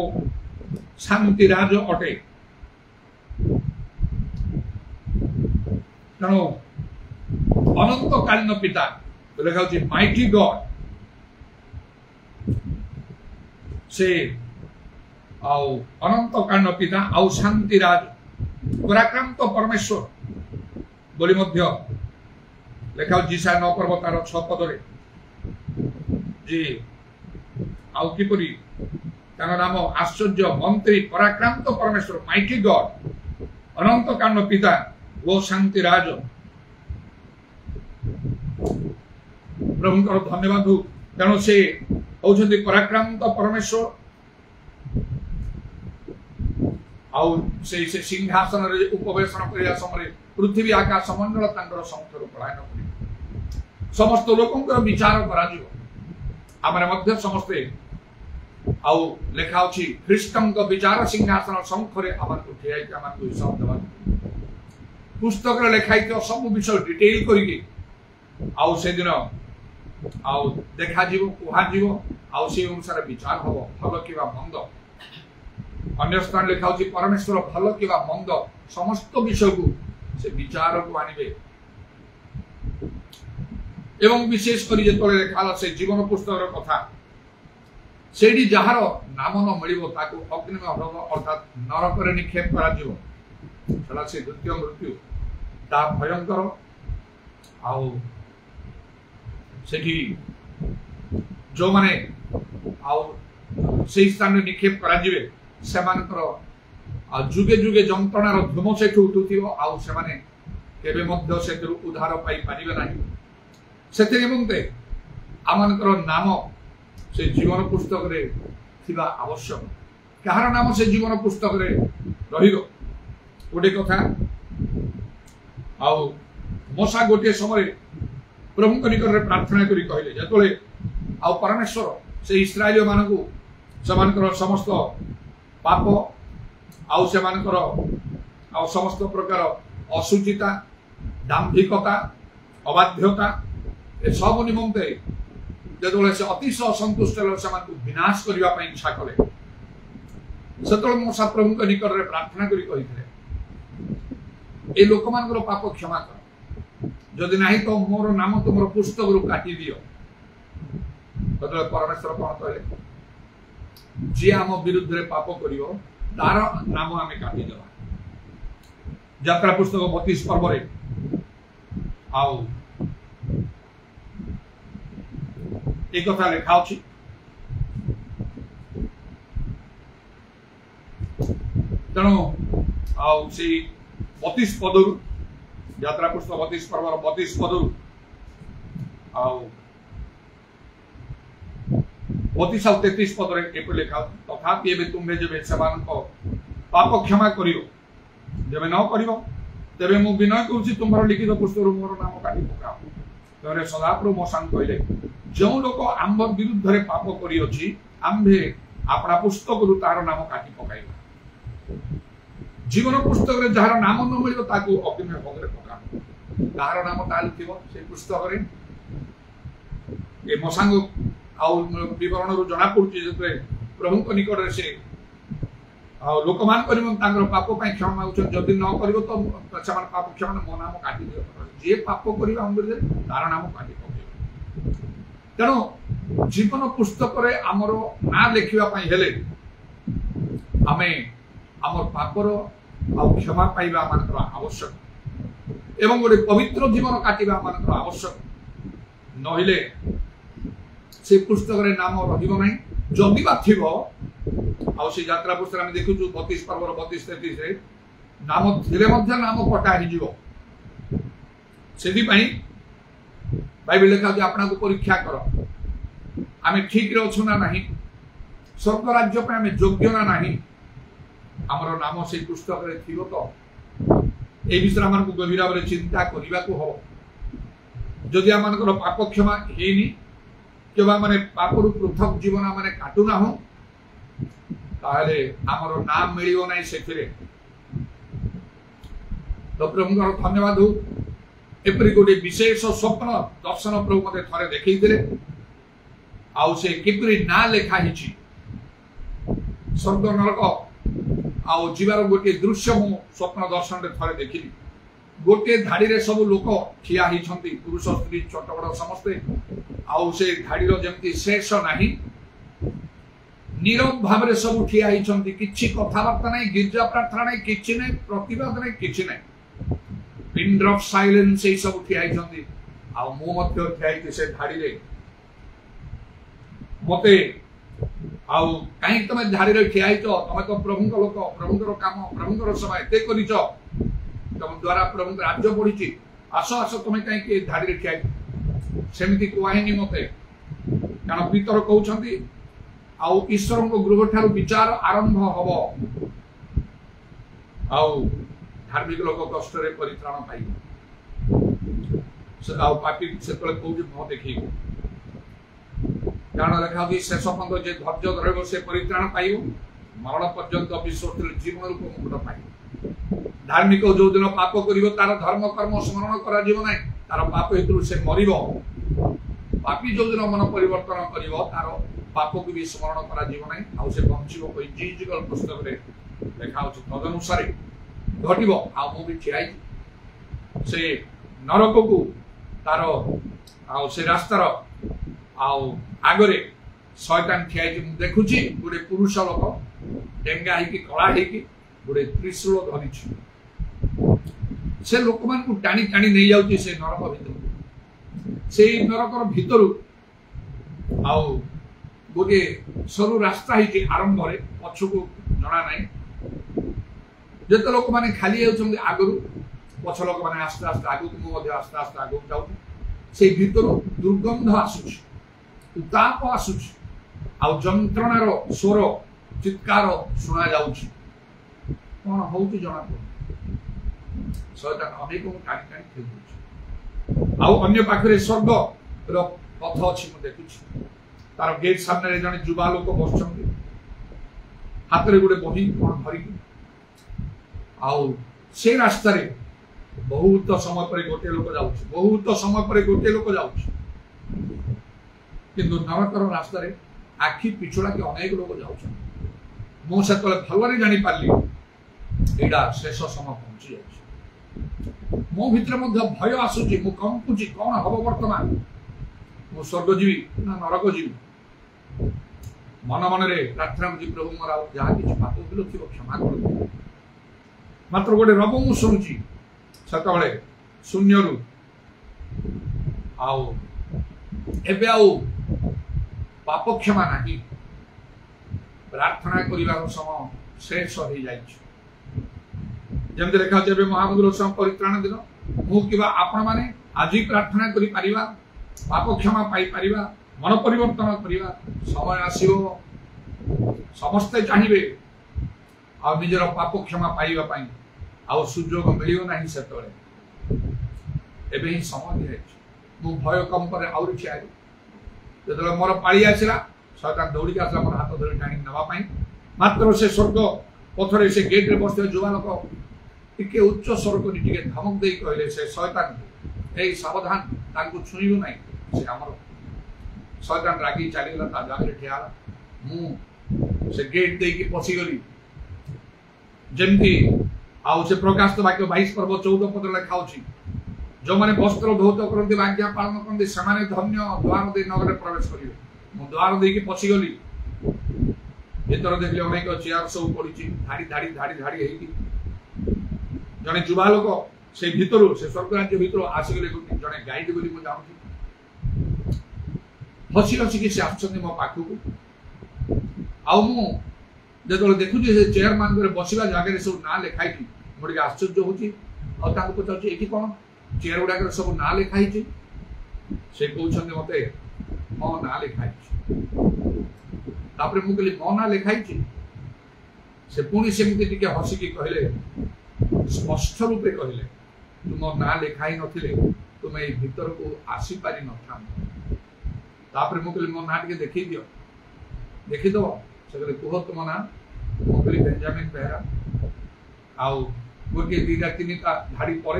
शांति राज अटे। ତେଣୁ ଅନନ୍ତକାଳୀନ ପିତା ଲେଖା ହଉଛି ମାଇଟି ଗଡ୍, ସେ ଆଉ ଅନନ୍ତକାଳୀନ ପିତା ଆଉ ଶାନ୍ତିରାଜ ପରାକ୍ରାନ୍ତ ପରମେଶ୍ୱର ବୋଲି ମଧ୍ୟ ଲେଖା ହଉଛି ଇସାୟା 9 ପର୍ବ ତାର 6 ପଦରେ ଯେ ଆଉ କିପରି ତାଙ୍କ ନାମ ଆଶ୍ଚର୍ଯ୍ୟ ମନ୍ତ୍ରୀ ପରାକ୍ରାନ୍ତ ପରମେଶ୍ୱର ମାଇଟି ଗଡ୍ ଅନନ୍ତକାଳୀନ ପିତା ଓ ଶାନ୍ତିରାଜ। ପ୍ରଭୁଙ୍କର ଧନ୍ୟବାଦ ହଉ, ତେଣୁ ସେ ହଉଛନ୍ତି ପରାକ୍ରାନ୍ତ ପରମେଶ୍ୱର ଆଉ ସେଇ ସେ ସିଂହାସନରେ ଉପବେଶନ କରିବା ସମୟରେ ପୃଥିବୀ ଆକାଶ ମଣ୍ଡଳ ତାଙ୍କର ସମୁଦ୍ରରୁ ପଳାୟନ କରିବେ। ସମସ୍ତ ଲୋକଙ୍କର ବିଚାର କରାଯିବ। ଆମର ମଧ୍ୟ ସମସ୍ତେ ଆଉ ଲେଖା ଅଛି ଖ୍ରୀଷ୍ଟଙ୍କ ବିଚାର ସିଂହାସନ ସମ୍ମୁଖରେ ଆମକୁ ଠିଆ ହେଇକି ଆମକୁ ହିସାବ ଦେବା। ପୁସ୍ତକରେ ଲେଖା ହେଇଥିବା ସବୁ ବିଷୟ ଡିଟେଲ କରିକି ଆଉ ସେଦିନ ଆଉ ଦେଖାଯିବ, କୁହାଯିବ, ଆଉ ସେ ଅନୁସାରେ ବିଚାର ହବ ଭଲ କିମ୍ବା ମନ୍ଦ। ଅନ୍ୟ ସ୍ଥାନ ଲେଖା ହଉଛି ପରମେଶ୍ୱର ଭଲ କିମ୍ବା ମନ୍ଦ ସମସ୍ତ ବିଷୟକୁ ସେ ବିଚାରକୁ ଆଣିବେ। ଏବଂ ବିଶେଷ କରି ଯେତେବେଳେ ଲେଖା ହେଲା ସେ ଜୀବନ ପୁସ୍ତକର କଥା, ସେଇଠି ଯାହାର ନାମ ନ ମିଳିବ ତାକୁ ଅଗ୍ନିମୟ ହ୍ରଦ ଅର୍ଥାତ୍ ନରକରେ ନିକ୍ଷେପ କରାଯିବ। ସେଟା ସେ ଦ୍ୱିତୀୟ ମୃତ୍ୟୁ, ତାହା ଭୟଙ୍କର। ଆଉ ସେଠି ଯୋଉମାନେ ଆଉ ସେଇ ସ୍ଥାନରେ ନିକ୍ଷେପ କରାଯିବେ ସେମାନଙ୍କର ଯୁଗେ ଯୁଗେ ଯନ୍ତ୍ରଣାର ଧୂମ ସେଠୁ ଉଠୁଥିବ, ଆଉ ସେମାନେ କେବେ ମଧ୍ୟ ସେଥିରୁ ଉଦ୍ଧାର ପାଇପାରିବେ ନାହିଁ। ସେଥି ନିମନ୍ତେ ଆମମାନଙ୍କର ନାମ ସେ ଜୀବନ ପୁସ୍ତକରେ ଥିବା ଆବଶ୍ୟକ। କାହାର ନାମ ସେ ଜୀବନ ପୁସ୍ତକରେ ରହିବ? ଗୋଟେ କଥା, ଆଉ ମୋଶା ଗୋଟିଏ ସମୟରେ ପ୍ରଭୁଙ୍କ ନିକଟରେ ପ୍ରାର୍ଥନା କରି କହିଲେ, ଯେତେବେଳେ ଆଉ ପରମେଶ୍ୱର ସେ ଇସ୍ରାଏଲୀୟ ମାନଙ୍କୁ ସେମାନଙ୍କର ସମସ୍ତ ପାପ ଆଉ ସେମାନଙ୍କର ଆଉ ସମସ୍ତ ପ୍ରକାର ଅଶୁଚିତା, ଦାମ୍ଭିକତା, ଅବାଧ୍ୟତା ଏସବୁ ନିମନ୍ତେ ଯେତେବେଳେ ସେ ଅତିଶୟ ସନ୍ତୁଷ୍ଟ ହେଲେ ସେମାନଙ୍କୁ ବିନାଶ କରିବା ପାଇଁ ଇଚ୍ଛା କଲେ, ସେତେବେଳେ ମୋଶା ପ୍ରଭୁଙ୍କ ନିକଟରେ ପ୍ରାର୍ଥନା କରି କହିଥିଲେ, এই ଲୋକମାନଙ୍କର ପାପ କ୍ଷମା କର, ଯଦି ନାହିଁ ତ ମୋର ନାମ ତୁମର ପୁସ୍ତକରୁ କାଟିଦିଅ। ସେତେବେଳେ ପରମେଶ୍ୱର କଣ କହିଲେ? ଯିଏ ଆମ ବିରୁଦ୍ଧରେ ପାପ କରିବ ତାର ନାମ ଆମେ କାଟିଦେବା। ଯାତ୍ରା ପୁସ୍ତକ 32 ପର୍ବରେ ଆଉ এই কথা লেখা ଅଛି। ତେଣୁ ଆଉ ସେଇ 32 ପଦରୁ ଯାତ୍ରା ପୁସ୍ତକ 32 ପର୍ବର 32 ପଦରୁ ଆଉ 32 ଆଉ 33 ପଦରେ ଏପରି ଲେଖା ଅଛି, ତଥାପି ଏବେ ତୁମେ ଯେବେ ସେମାନଙ୍କ ପାପ କ୍ଷମା କରିବ, ଯେବେ ନ କରିବ ତେବେ ମୁଁ ବିନୟ କରୁଛି ତୁମର ଲିଖିତ ପୁସ୍ତକରୁ ମୋର ନାମ କାଟି ପକାଅ। ତେବେ ସଦାପ୍ରଭୁ ମୋଶାଙ୍କୁ କହିଲେ, ଯେଉଁ ଲୋକ ଆମ୍ଭ ବିରୁଦ୍ଧରେ ପାପ କରିଅଛି ଆମ୍ଭେ ଆପଣା ପୁସ୍ତକରୁ ତାହାର ନାମ କାଟି ପକାଇବା। ଜୀବନ ପୁସ୍ତକରେ ଯାହାର ନାମ ନ ମିଳିବ ତାକୁ ଅଗ୍ନିମୟ ହ୍ରଦରେ ପକାଅ। ତାହାର ନାମ ତାହେଲେ ଥିବ ସେଇ ପୁସ୍ତକରେ। ଏ ମୋଶାଙ୍କ ଆଉ ବିବରଣରୁ ଜଣା ପଡୁଛି ଯେତେବେଳେ ପ୍ରଭୁଙ୍କ ନିକଟରେ ସେ ଆଉ ଲୋକମାନଙ୍କ ନିମନ୍ତେ ତାଙ୍କର ପାପ ପାଇଁ କ୍ଷମା ମାଗୁଛନ୍ତି, ଯଦି ନ କରିବ ତ ସେମାନେ ପାପ କ୍ଷମା ମୋ ନାମ କାଟିଦିଅ। ଯିଏ ପାପ କରିବ ଆମ ବିରୁଦ୍ଧରେ ତାର ନାମ କାଟି ପକାଇବ। ତେଣୁ ଜୀବନ ପୁସ୍ତକରେ ଆମର ନାଁ ଲେଖିବା ପାଇଁ ହେଲେ ଆମେ ଆମର ପାପର ଆଉ କ୍ଷମା ପାଇବା ଆମମାନଙ୍କର ଆବଶ୍ୟକ ଏବଂ ଗୋଟେ ପବିତ୍ର ଜୀବନ କାଟିବା ଆମମାନଙ୍କର ଆବଶ୍ୟକ। ନହେଲେ ସେ ପୁସ୍ତକରେ ନାମ ରହିବ ନାହିଁ। ଯଦି ବା ଥିବ ଆଉ ସେ ଯାତ୍ରା ପୁସ୍ତକ ଆମେ ଦେଖୁଛୁ 32 ପର୍ବର 32-33ରେ ନାମ ଥିଲେ ମଧ୍ୟ ନାମ କଟା ହେଇଯିବ। ସେଥିପାଇଁ ବାଇବେଲ ଲେଖା ଅଛି, ଆପଣଙ୍କୁ ପରୀକ୍ଷା କର ଆମେ ଠିକରେ ଅଛୁ ନା ନାହିଁ, ସ୍ୱର୍ଗ ରାଜ୍ୟ ପାଇଁ ଆମେ ଯୋଗ୍ୟ ନା ନାହିଁ, ଆମର ନାମ ସେଇ ପୁସ୍ତକରେ ଥିବ ତ? এই বিষয়ে আমাকে গভীর ভাবে চিন্তা করিବାକୁ হব। যদি আমানଙ୍କର পাপ ক্ষমা ହେଇନି কিংবা মানে পাপରୁ পৃথক জীবন মানে কাটু না হো, তাহলে আমার নাম মিলিব নাই সেথিরে। তো প্রভুଙ୍କର ধন্যবাদ হো। এপরি গোটে বিশেষ স্বপ্ন দর্শন প্রভু মতে থরে দেখাইଥିଲେ। ଆଉ ସେ କିପରି ନା ଲେଖା ହେଇଛି ସ୍ୱର୍ଗ ନରକ ଆଉ ଯିବାର ଗୋଟିଏ ଦୃଶ୍ୟ ମୁଁ ସ୍ୱପ୍ନ ଦର୍ଶନରେ ଥରେ ଦେଖିଲି। गोटे धाड़ी रे सब लोक ठिया होती पुरुष स्त्री छोट बड़ समस्ते आउ से धाड़ी जमी शेष नहीं नीरव भाव में सब ठिया होती किसी कथबार्ता नहीं गिरजा प्रार्थना नहीं किसी नहीं प्रतिवाद नहीं किसी नहीं पिन ऑफ साइलेंस ये सब ठिया होती ठिया से धाड़ी रे मते आउ कहीं तुम धाड़ी रे ठिया तुम तो प्रभु लोक प्रभुंर काम प्रभुंर सेवा एत कर तुम द्वारा प्रभु राज्य बढ़ी आस आस तुम कहीं धाड़ी रे ठिया सेमती कहनी मत कारण पितर कहते आउ ईश्वर गृह ठार विचार आरंभ हम आउ धार्मिक लोक कष्ट परित्राण पाइब पापी से मुह देखी कारण देखा शेष पर्यटन जे धैर्य धरब से परित्राण पाइब मरण पर्यंत विश्व जीवन रूप मुकुट पाइब धार्मिक जो दिन पाप कर तार धर्म कर्म स्मरण कर तार पाप हेतु से मर पापी जो दिन मन परिवर्तन कर तार पाप को भी स्मरण कर से बंचब जीजिकल पुस्तक में देखा तदनुसार घटब भी ठिया से नरक को तार से रास्तार आगरे शैतान ठिया देखुची गोटे पुरुष लोक डेंगा होगी कला होगी गोटे त्रिशूल धरी से लोक मान टाणी टाणी नहीं जाऊँगी से नरक भीतर से नरकर भीतर गोटे सरू रास्ता ही आरंभ पछक जना ना जिते लोक मैंने खाली आगु पछ लोक मैंने आस्ते आस्ते आगू आस्ते आस्ते आगू जाऊँ से भीतर दुर्गंध आसूची उताप आसूची आउ जंत्रणार स्वर चित्कार शुणा जाऊँगी कौन हूँ जना पड़े शैतान अनेक टाणी टाणी खेल आउ अन्य पाखे स्वर्ग पथ अच्छी मुझे देखुची तार गेट सामने जड़े युवा लोक बस हाथ में गोटे बही कौन धरिकी आउ से रास्ता रे बहुत समय पर गोटे लोक जाउछि बहुत समय पर गोटे लोक जाउछि किंतु नरकर रास्ता रे आखि पिछुड़ा के अनेक लोक जाउछन मो से तले भलरे जानि पारली एडा शेष समय पहुंची जाउछि मो भितर मध्य भय आसुछि मो कंपुछि कोन हबो वर्तमान मो स्वर्ग जीवी ना नरक जीवी मन मन रे प्रार्थना जी प्रभु मोरा जहाँ किसी पाप बिलो थी क्षमा कर मात्र गोटे रब मु शुणुची सतबले शून्य रु आउ एबे आउ पाप क्षमा नहीं प्रार्थना करिवार समय शेष हो जाइछ जमते देखा जेबे महामंगल सम परित्राण दिन मु किबा आपण माने आज प्रार्थना करि परिबा पाप क्षमा पाई परिबा मन परिवर्तन करिबा समय आसीबो समस्ते चाहिए आ निजर पाप क्षमा पाइबा पाई आ सुजोग मिलियो नहीं सेतले एबे ही समय दिए मु भय कम करे आउरी छिया जतले मोर पाळी आसिला शैतान दौड़ी आसला मोर हाथ धरि टाणी नवा पाई मात्र से स्वर्ग पथरे से गेट रे बसते जुवा लोक टिके उच्च स्वर को टिके धमक देई कहले से शैतान ए सावधान तांको छुइयो नहीं से हमर शैतान रागी चलीगला ता जागे ठिया मु से गेट दे के पसी गली जमती आउ से प्रकाश वाक्य 22 पर्व 14 पद लिखा अछि जो माने वस्त्र धौत करते आज्ञा पालन करते समाने धन्य द्वार दे नगर प्रवेश करिवे मु द्वार दे के पसी गली भीतर देखले अनेक चेयर सब पड़ी धाड़ी धाड़ी धाड़ी धाड़ी हेकी जने जुवा लोक से भीतर से स्वर्ग राज्य भीतर आसी गले जने गाइड बोली मु जाउछी हसी हसी के से आछन मो पाखु आउ मु जो देखु चेयर मान बसवा जगह सब ना लिखाई मोटे आश्चर्य होची पचार ये कौन चेयर गुड़ाक सब ना लिखाई से कहते मत मो ना लिखाई मुझे मो ना लिखाई से पुणी सेमती टे हसिकी कहले स्पष्ट रूपे कहले तुम ना लिखाई नथिले तुम ये भीतर को आसी पारि न मुझे मो ना टे देखी दियो देखीदब से कह तुम ना मुझे बेंजामिन बेहरा आउ गोटे दीटा तीन धाड़ी पर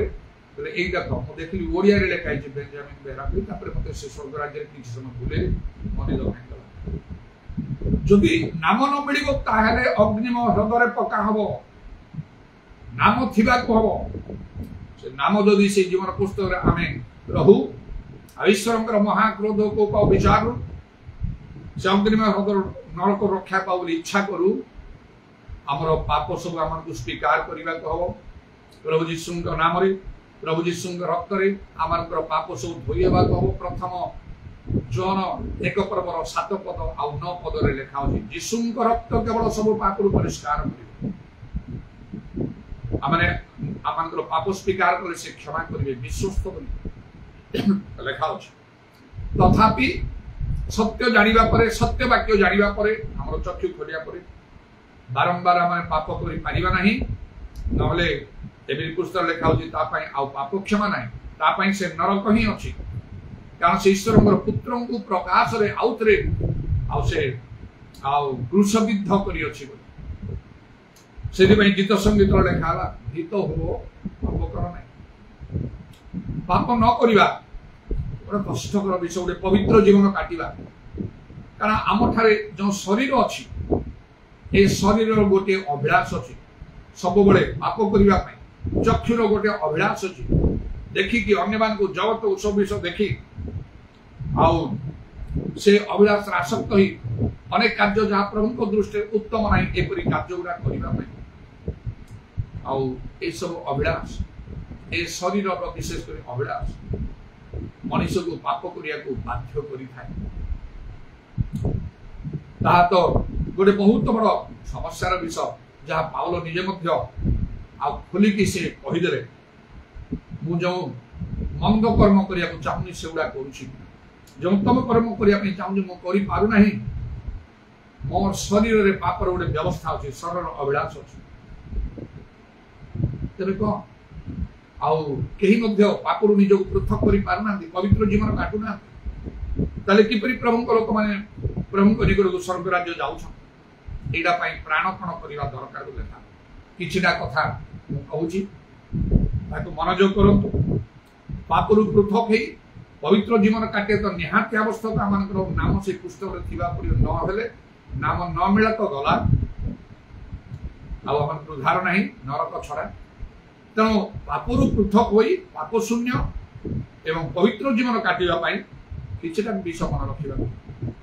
यहीटा तो मुझे देखली ओडिया लिखाई बेंजामिन बेहरा मत से स्वर्ग राज्य किसी समय बुले मन भाईगला जदि नाम न मिल अग्निम ह्रदे पका हम नाम थी हम से नाम जदि से जीवन पुस्तक आम रहू ईश्वर महाक्रोध कोप विचार से अंतिम नरक रक्षा पाऊ इच्छा करू आमर पाप सब आम स्वीकार करने को हम प्रभु जीशु नाम प्रभु जीशु रक्त आम पाप सब धोईवा को हम प्रथम जॉन 1 पर्वर 7 पद आ 9 पद लिखा हो जीशु रक्त केवल सब पाप परिष्कार कर पाप स्वीकार कर से क्षमा करेंगे विश्वस्त लिखा हो तथापि सत्य जानिबा परे सत्य वाक्य जानिबा परे हमर चक्षु खोलिया परे बारंबार आम पाप करि पारिबा नाही नहले एबे पुस्तक लिखा होछि ता पई आ पाप क्षमा नाही ता पई से नरक ही अछि कारण से ईश्वर पुत्र को प्रकाश रे आउतरे आ से आ क्रूशबिद्ध करि अछि से पई गीत संगीत लिखा हला गीत हो पाप कर नाही पाप न करिबा बड़ा कष्टकर विषय गोटे पवित्र जीवन काटिबा कारण आम ठारे जो शरीर अछि ए शरीर गोटे अभिलाष अछि सब बळे पाप करिबा पई चक्षुर गोटे अभिलाष अछि देखि कि अन्य मान को जगत को सब विषय देखि आउ से अभिलाष आसक्त होई अनेक कार्य जहाँ प्रभु को दृष्टि उत्तम नाही एपरि कार्य गुडा करिबा पई आउ ए सब अभिलाष ए शरीर विशेष कर अभिलाष मनुष्य को पाप करिया को बाध्य करि थाए ता तो गोटे बहुत बड़ समस्यार विषय जहाँ पाउल निजे मध्य आ खोली कि से कहिदेले मु जो मंद कर्म करिया को चाहुनी सेउडा करूछि जो उत्तम कर्म करिया पे चाहू मु करि पारु नाही मोर शरीर रे पापर गोटे व्यवस्था अछि शरीर अभिलाष अछि तबे को आउ केही मध्य पापरु निज को पृथक करि पारना पवित्र जीवन काटुना ताले किपरि प्रभु को लोक माने प्रभु को निकट को स्वर्ग राज्य जाउछन एडा पई प्राणपण करिवा दरकार लेखा किछिटा कथा कहूची ताको मनोयोग करंतु पापरु पृथक हे पवित्र जीवन काटे तो निहाती आवश्यक आमनकर नाम से पुस्तक रे थिबा परि न हेले नाम न मिला तो गला आ हमन उद्धार नाही नरक छड़ा तेणु पापरु पृथक होई पाप शून्य एवं पवित्र जीवन काटिबा पई किछटा विषय मन रखिबा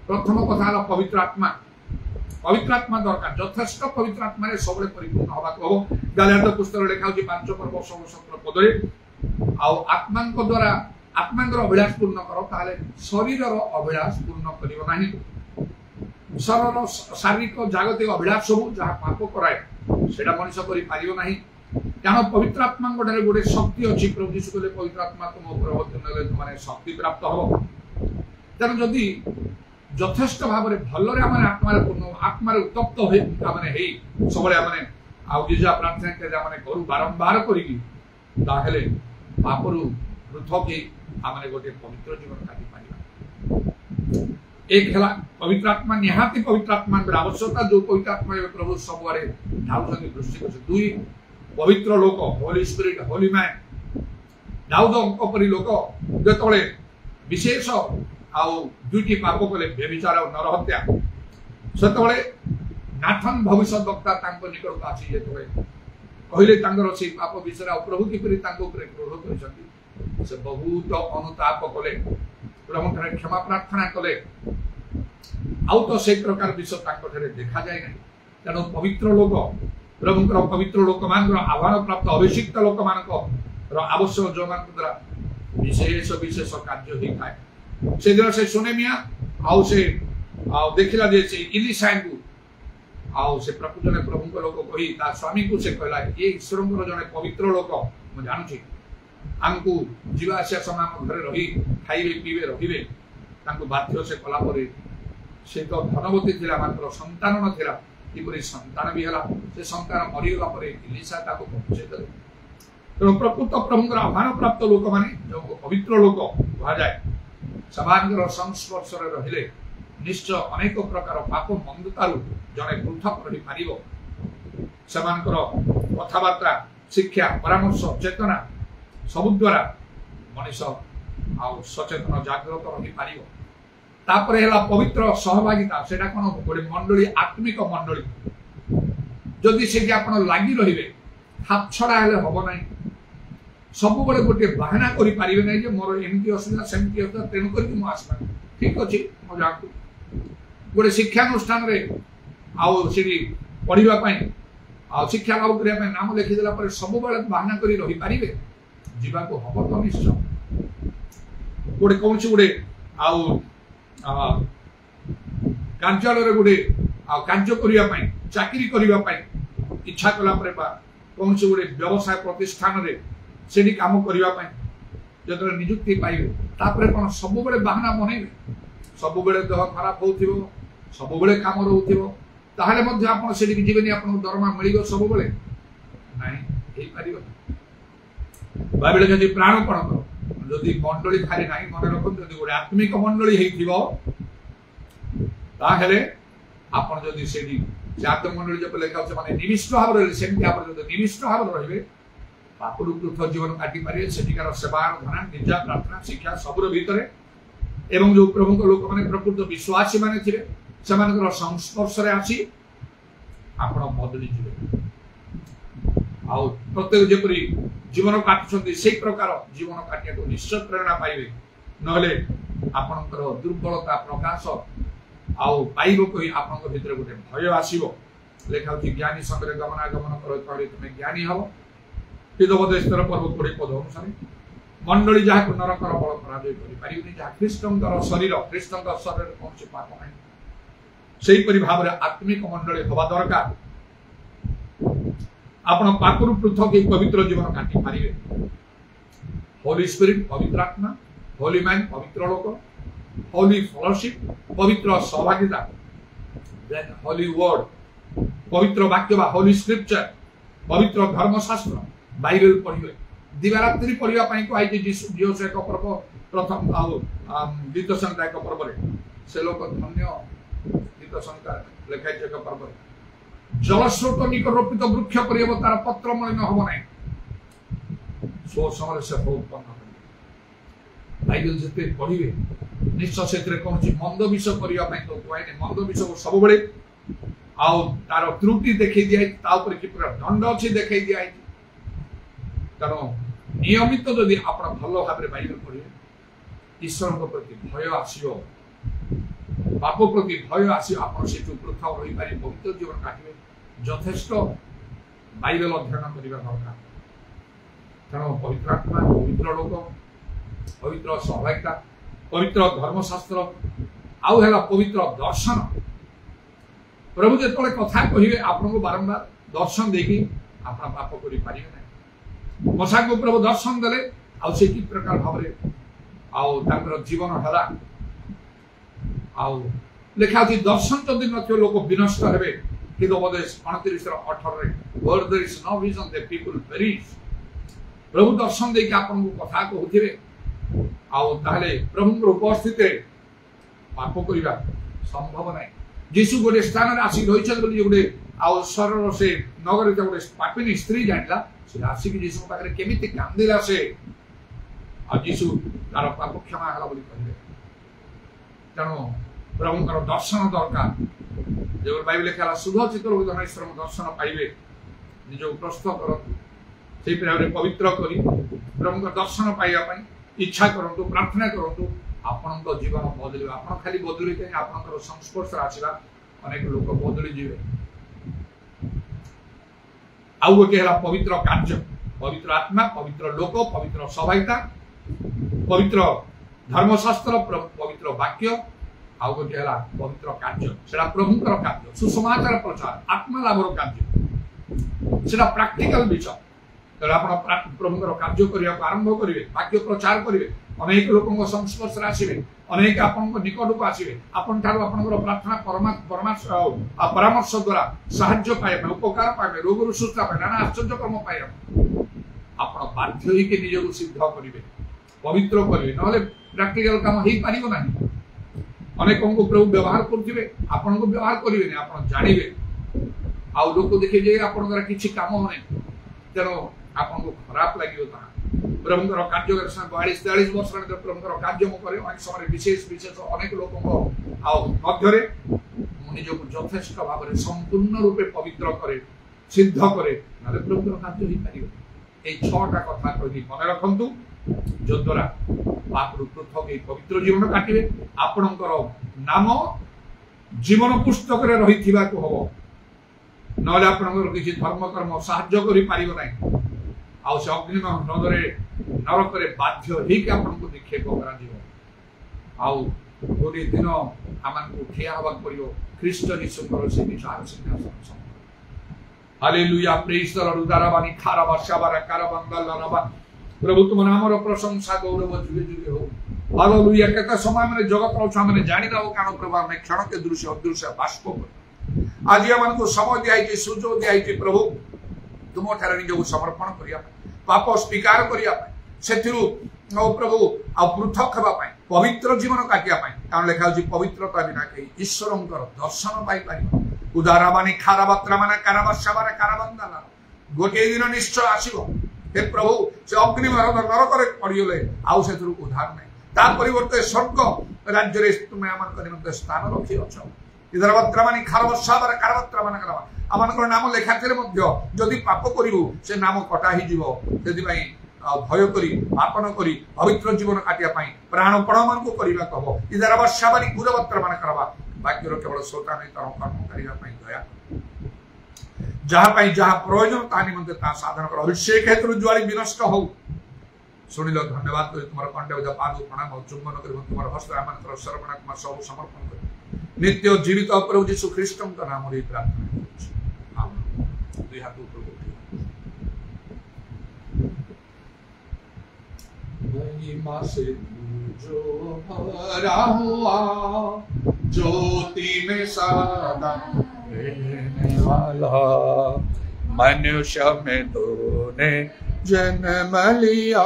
प्रथम कथा हला पवित्र आत्मा दरकार यथेष्ट पवित्र आत्मा रे सबले परिपूर्ण हवा को गालात पुस्तक लिखा होची 5 पर्व 17 पदरे आ आत्मा को द्वारा आत्मांकर अभिलाष पूर्ण करो ताले शरीर रो अभिलाष पूर्ण करिवो नाही शरीर शारीरिक जागतिक अभिलाष सब जहाँ पाप कराए सेटा मनुष्य करि पारिबो नाही कारण पवित्र आत्मा गोटे शक्ति अच्छी प्रभु जीशु कहले पवित्र आत्मा तुम ऊपर माने शक्ति प्राप्त हो तेणु जदि यथेष्ट भाव में भल आत्मा पूर्ण आत्मा उत्तप्त हो सब आउ गिजा प्रार्थना के करू बारंबार करी पापरु पृथक आम गोटे पवित्र जीवन काटि पारिबा एक है पवित्र आत्मा निहाती पवित्र आत्मा आवश्यकता जो पवित्र आत्मा प्रभु सबुआरे ढालुछन दृष्टि कर दुई पवित्र लोक holy spirit holy man Daud परी लोक जतले विशेष आउ दुईटी पाप कले व्यभिचार और नरहत्या सेतबेले नाथन भविष्य वक्ता तांको निकट आसी जेतबे कहले तांकर से पाप विषय आ प्रभु किपरि तांको ऊपर क्रोध करिसथि से बहुत अनुताप कले प्रभु ठारे क्षमा प्रार्थना कले आउ तो से प्रकार विषय तांको ठारे देखा जाय नै तेणु पवित्र लोक प्रभुंकर पवित्र लोक मान आह्वान प्राप्त अभिषिक्त लोक मान आवश्यक जो मान द्वारा विशेष विशेष कार्य ही थाए से दिन से सुनेमिया आउ से देखिला जे से इलिशा को आउ से प्रभु जने प्रभु लोक कही ता स्वामी को से कहला ये ईश्वरंकर जने पवित्र लोक म जानु छी हमको जीवा आशा समाम घरे रही खाइबे पीबे रहिबे तांको बाध्य से कला परे से तो धनवती थिला मात्र संतान न थिला किपरि संतान भी हला से संतान मरि गला परे इलिशा ताको पहुंचे दे तो प्रकृत प्रभुंकर आह्वान प्राप्त लोक माने जो पवित्र लोक कहा जाय समाजर संस्पर्श रहिले निश्चय अनेक प्रकार पाप मंदतारु जने पृथक रही पारिबो समानकर कथाबार्ता शिक्षा परामर्श चेतना सब द्वारा मनुष्य आउ सचेतन जागृत रही पारिबो तापरे हला पवित्र सहभागिता सेटा कोन गोटे मंडली आत्मिक मंडली जदि से आपण लागि रहिबे हाथ छड़ा हेले हबो नै सब बड़े गोटे बाहाना करि पारिबे नै जे मोर एमती असुविधा सेमती असुविधा तेनु करि मु आसबा ठीक अछि मो जाकू गोटे शिक्षानुष्ठान रे आउ सिडी पढ़िबा पई आउ शिक्षा लाभ करिया पई नाम लिखि देला पर सब बड़े बाहाना करि रहि पारिबे जीवा को हबो तो निश्चय गोटे कोनसी गोटे आउ कार्यालय रे गोटे कार्य करिया पई चाकरी करिया पई इच्छा कला पर बा कोनसी गोटे व्यवसाय प्रतिष्ठान रे सेडी काम करिया पई जतरे नियुक्ति पाइबे तापरे कोन सब बड़े बाहाना बनेबे सब बड़े देह खराब होथिबो सब बड़े काम रहउथिबो ताहले मध्ये आपण सेडी कि जीवनी आपण दरमा मिलिगो सब बड़े नाही एई पारिबो बाइबल जदि प्राणपण करो जदि मंडली खाली नाही मन रखो जदि गोटे आत्मिक मंडली हेइथिबो ताहले आपण जदि सेडी जात मंडली जब लेखा छ माने निविष्ट भाव रे सेमति आपण जदि निविष्ट भाव रहिबे पापरु पृथ जीवन काटी पारे सेटिकार सेवा धना निजा प्रार्थना शिक्षा सबरो भीतरे एवं जो प्रभु को लोक माने प्रकृत विश्वासी माने थिले सेमानकर संस्पर्श रे आसी आपण बदली जिवे आउ प्रत्येक जेपरी जीवन काटुछन्ती सेही प्रकार जीवन काटिया को निश्चय प्रेरणा पाइबे नहले आपनकर दुर्बलता प्रकाश आउ पाइबो कोइ आपनकर भीतर गोटे भय आसीबो लेखा कि ज्ञानी संगे गमनागमन करो तळे तुमे ज्ञानी हबो हितोपदेशर पर्व 20 पद अनुसार मंडली जहा को नरकर बल पराजय करि पारिबनी जहा कृष्णकर शरीर कौन से पाप नाही सेही परि भाव रे आत्मिक मंडली होबा दरकार आपण पापरु पृथक एक पवित्र जीवन काटी पारिबे होली स्पिरिट पवित्र आत्मा होली मैन पवित्र लोक होली फेलोशिप पवित्र सहभागिता देन होली वर्ड पवित्र वाक्य बा होली स्क्रिप्चर पवित्र धर्मशास्त्र बाइबल पढ़िबे दिवारात्रि पढ़िबा पई को आइ जीव से एक पर्व प्रथम आउ द्वितीय संहिता एक पर्व रे से लोक धन्य द्वितीय संहिता लेखाय एक पर्व रे जलस्रोत निकरोपित वृक्ष परिब तार पत्र मलिन हबो नै सो समय से उत्पन्न बाइबल जते पढ़िबे निश्चय सेतरे कोनची मंद विषय करिया पई तो कोइने मंद विषय को सब बळे आउ तार त्रुटि देखै दिया ता ऊपर कि पूरा दंड अछि देखै दिया तनो नियमित जदि आपण भलो भाबरे बाइबल पढ़िबे ईश्वर को प्रति भय आसीओ पाप प्रति भय आसी आपण सेतु पृथक होई पारि पवित्र जीवन काटिबे यथेष्ट बाइबल अध्ययन करिबा दरकार तनो पवित्र आत्मा पवित्र लोक पवित्र सहभागिता पवित्र धर्मशास्त्र आउ हेला पवित्र दर्शन प्रभु जेतले कथा कहिबे आपन को बारंबार दर्शन देकी आपन पाप करि पारिबे नै मसा को प्रभु दर्शन देले आउ से की प्रकार भाबरे आउ ताकर जीवन हला आउ लेखा कि दर्शन जदि नथियो लोक विनष्ट हेबे कि उपदेश 29 रो 18 रे word there is no vision the people perish प्रभु दर्शन देकी आपन को कथा कहउथिबे आउ ताले प्रभु को उपस्थिति पाप करिबा संभव नै जीसु गोटे स्थान रे आसी रहिछ बोली गोटे आउ सरर से नगर गोटे पापिनी स्त्री जानला से आसी कि जीसु पाखरे केमिति कांदिला से आ जीसु तार पाप क्षमा हला बोली कहले तनो प्रभुकर दर्शन दरकार जो बाइबल लेखाला शुभ चित्त लोक जन ईश्वर दर्शन पाइबे निजो प्रस्तुत करतु सेही प्रकार पवित्र करी प्रभुकर दर्शन पाइबा पई इच्छा करंतु प्रार्थना करंतु आपन को जीवन बदलिबे आपन खाली बदली के आपन को संस्पर्श आसीबा अनेक लोक बदली जीवे आउ गोटे हला पवित्र कार्य पवित्र आत्मा पवित्र लोक पवित्र सहभागिता पवित्र धर्मशास्त्र पवित्र वाक्य आउ गोटे हला पवित्र कार्य सेडा प्रभुकर कार्य सुसमाचार प्रचार आत्मा लाभर कार्य सेडा प्रैक्टिकल विषय तेरा आपण प्रभुकर कार्य करिया आरंभ करिवे वाक्य प्रचार करिवे अनेक लोकଙ୍କ संस्पर्श आसीबे अनेक आपनको निकट को आसीबे आपन ठारो आपनकर प्रार्थना परामर्श द्वारा सहाय्य पाइबे उपकार पाइबे रोग सुस्था पाइबे नाना आश्चर्य कर्म पाइबे आपण बाध्य होई के निजको सिद्ध करिवे पवित्र करिवे नहले प्रैक्टिकल काम हेई पारिबो नाही अनेकଙ୍କୁ प्रभु व्यवहार करथिबे आपनको व्यवहार करिवे नै आपण जानिबे आ लोक देखि जे आपनकर किछि काम होने तेनो आपनको खराब लागियो ता प्रभुकर कार्य करसन 42-43 वर्ष रे प्रभुकर कार्य म करे अनेक समय विशेष अनेक लोकको आ मध्यरे निजको यथेष्ट भाव रे संपूर्ण रूपे पवित्र करे सिद्ध करे नाले प्रभुकर कार्य ही पारियो এই 6টা কথা কই মনে রাখন্তু যদ্ୱାରା ପାପରୁ ପୃଥକ এই ପବିତ୍ର ଜୀବନ କାଟିବେ ଆପଣଙ୍କର ନାମ ଜୀବନ ପୁସ୍ତକରେ ରହିଥିବାକୁ ହବ ନହେଲେ ଆପଣଙ୍କର କିଛି ଧର୍ମକର୍ମ ସାହାଯ୍ୟ କରିପାରିବ ନାହିଁ ଆଉ ସେ ଅଗ୍ନିମ ହ୍ରଦରେ ନରକରେ ବାଧ୍ୟ ହେଇକି ଆପଣଙ୍କୁ ନିକ୍ଷେପ କରାଯିବ ଆଉ ଗୋଟିଏ ଦିନ ଆମକୁ ଠିଆ ହେବାକୁ ପଡ଼ିବ ଖ୍ରୀଷ୍ଟ ଯୀଶୁଙ୍କର ସେ ବିଶାଳ ସିଂହାସନ हालेलुया प्रेज द लॉर्ड उदारबानी खाराबा शाबारा कारबंदा लरबा प्रभु तुम नामर प्रशंसा गौरव जुगे जुगे हो हालेलुया केते समय में जगत रो सामने जानि दाओ कानो प्रभु में क्षण के दृश्य अदृश्य बाष्प आज हमन को समय दियाई जे सुजो दियाई जे प्रभु तुम ठारे निजो समर्पण करिया पाप स्वीकार करिया सेथिरु ओ प्रभु आ पृथक हेबा पाई पवित्र जीवन काटिया पाई कारण लेखा जी पवित्रता बिना के ईश्वरंकर दर्शन पाई पारिबो उदाराबानी खाराबात्रा माने काराबाशाबारे कारबंदाला गोटे दिन निश्चय आसीबो हे प्रभु से अग्नि नरकरे पड़ियोले आउ सेथुरु उद्धार नै ता परिवर्ते स्वर्ग राज्य रे तुमे आमन कनिमते स्थान रखि अछो इदाराबात्रा माने खाराबाशाबारे कारबात्रा माने करबा आमनकर नाम लेखा थिले मध्य जदि पाप करिवु से नाम कटा हि जीवो सेदि पई भय करी आपन करी पवित्र जीवन काटिया पाई प्राणपण मन को करिबा कहबो इदाराबाशाबारी गुरबात्रा माने करबा भाग्यर केवल श्रोता नहीं तर कर्म करिया पाई दया जहा पाई जहा प्रयोजन ता निमंते ता साधन कर अभिषेक क्षेत्र ज्वाली विनष्ट हो सुनिलो धन्यवाद करी तुम्हारा कंठे बजा पाद प्रणाम चुंबन करी तुम्हारा हस्त आमंत्र श्रवण कुमार सब समर्पण करी नित्य जीवित प्रभु यीशु ख्रीष्टम का नाम रे प्रार्थना आमीन दुई हाथ ऊपर उठाओ महिमा से जो भरा हुआ ज्योति में सदा रहने वाला मनुष्य में तूने जन्म लिया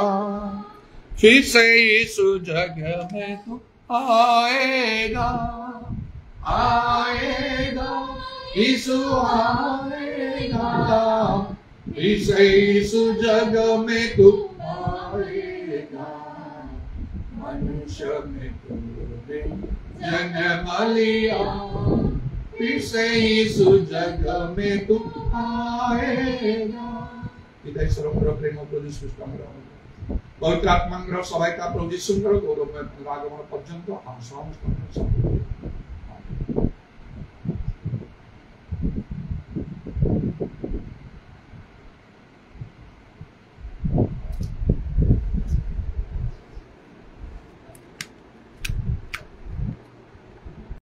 फिर से इस जग में तू आएगा आएगा यीशु आएगा फिर से इस जग में तू आएगा मनुष्य में तूने जन्म लिया फिर से इस जग में तू आएगा ईश्वर प्रेम प्रभु सृष्टि पवित्र आत्मा सहायता प्रभु यीशु गौरव आगमन पर्यंत हम समस्त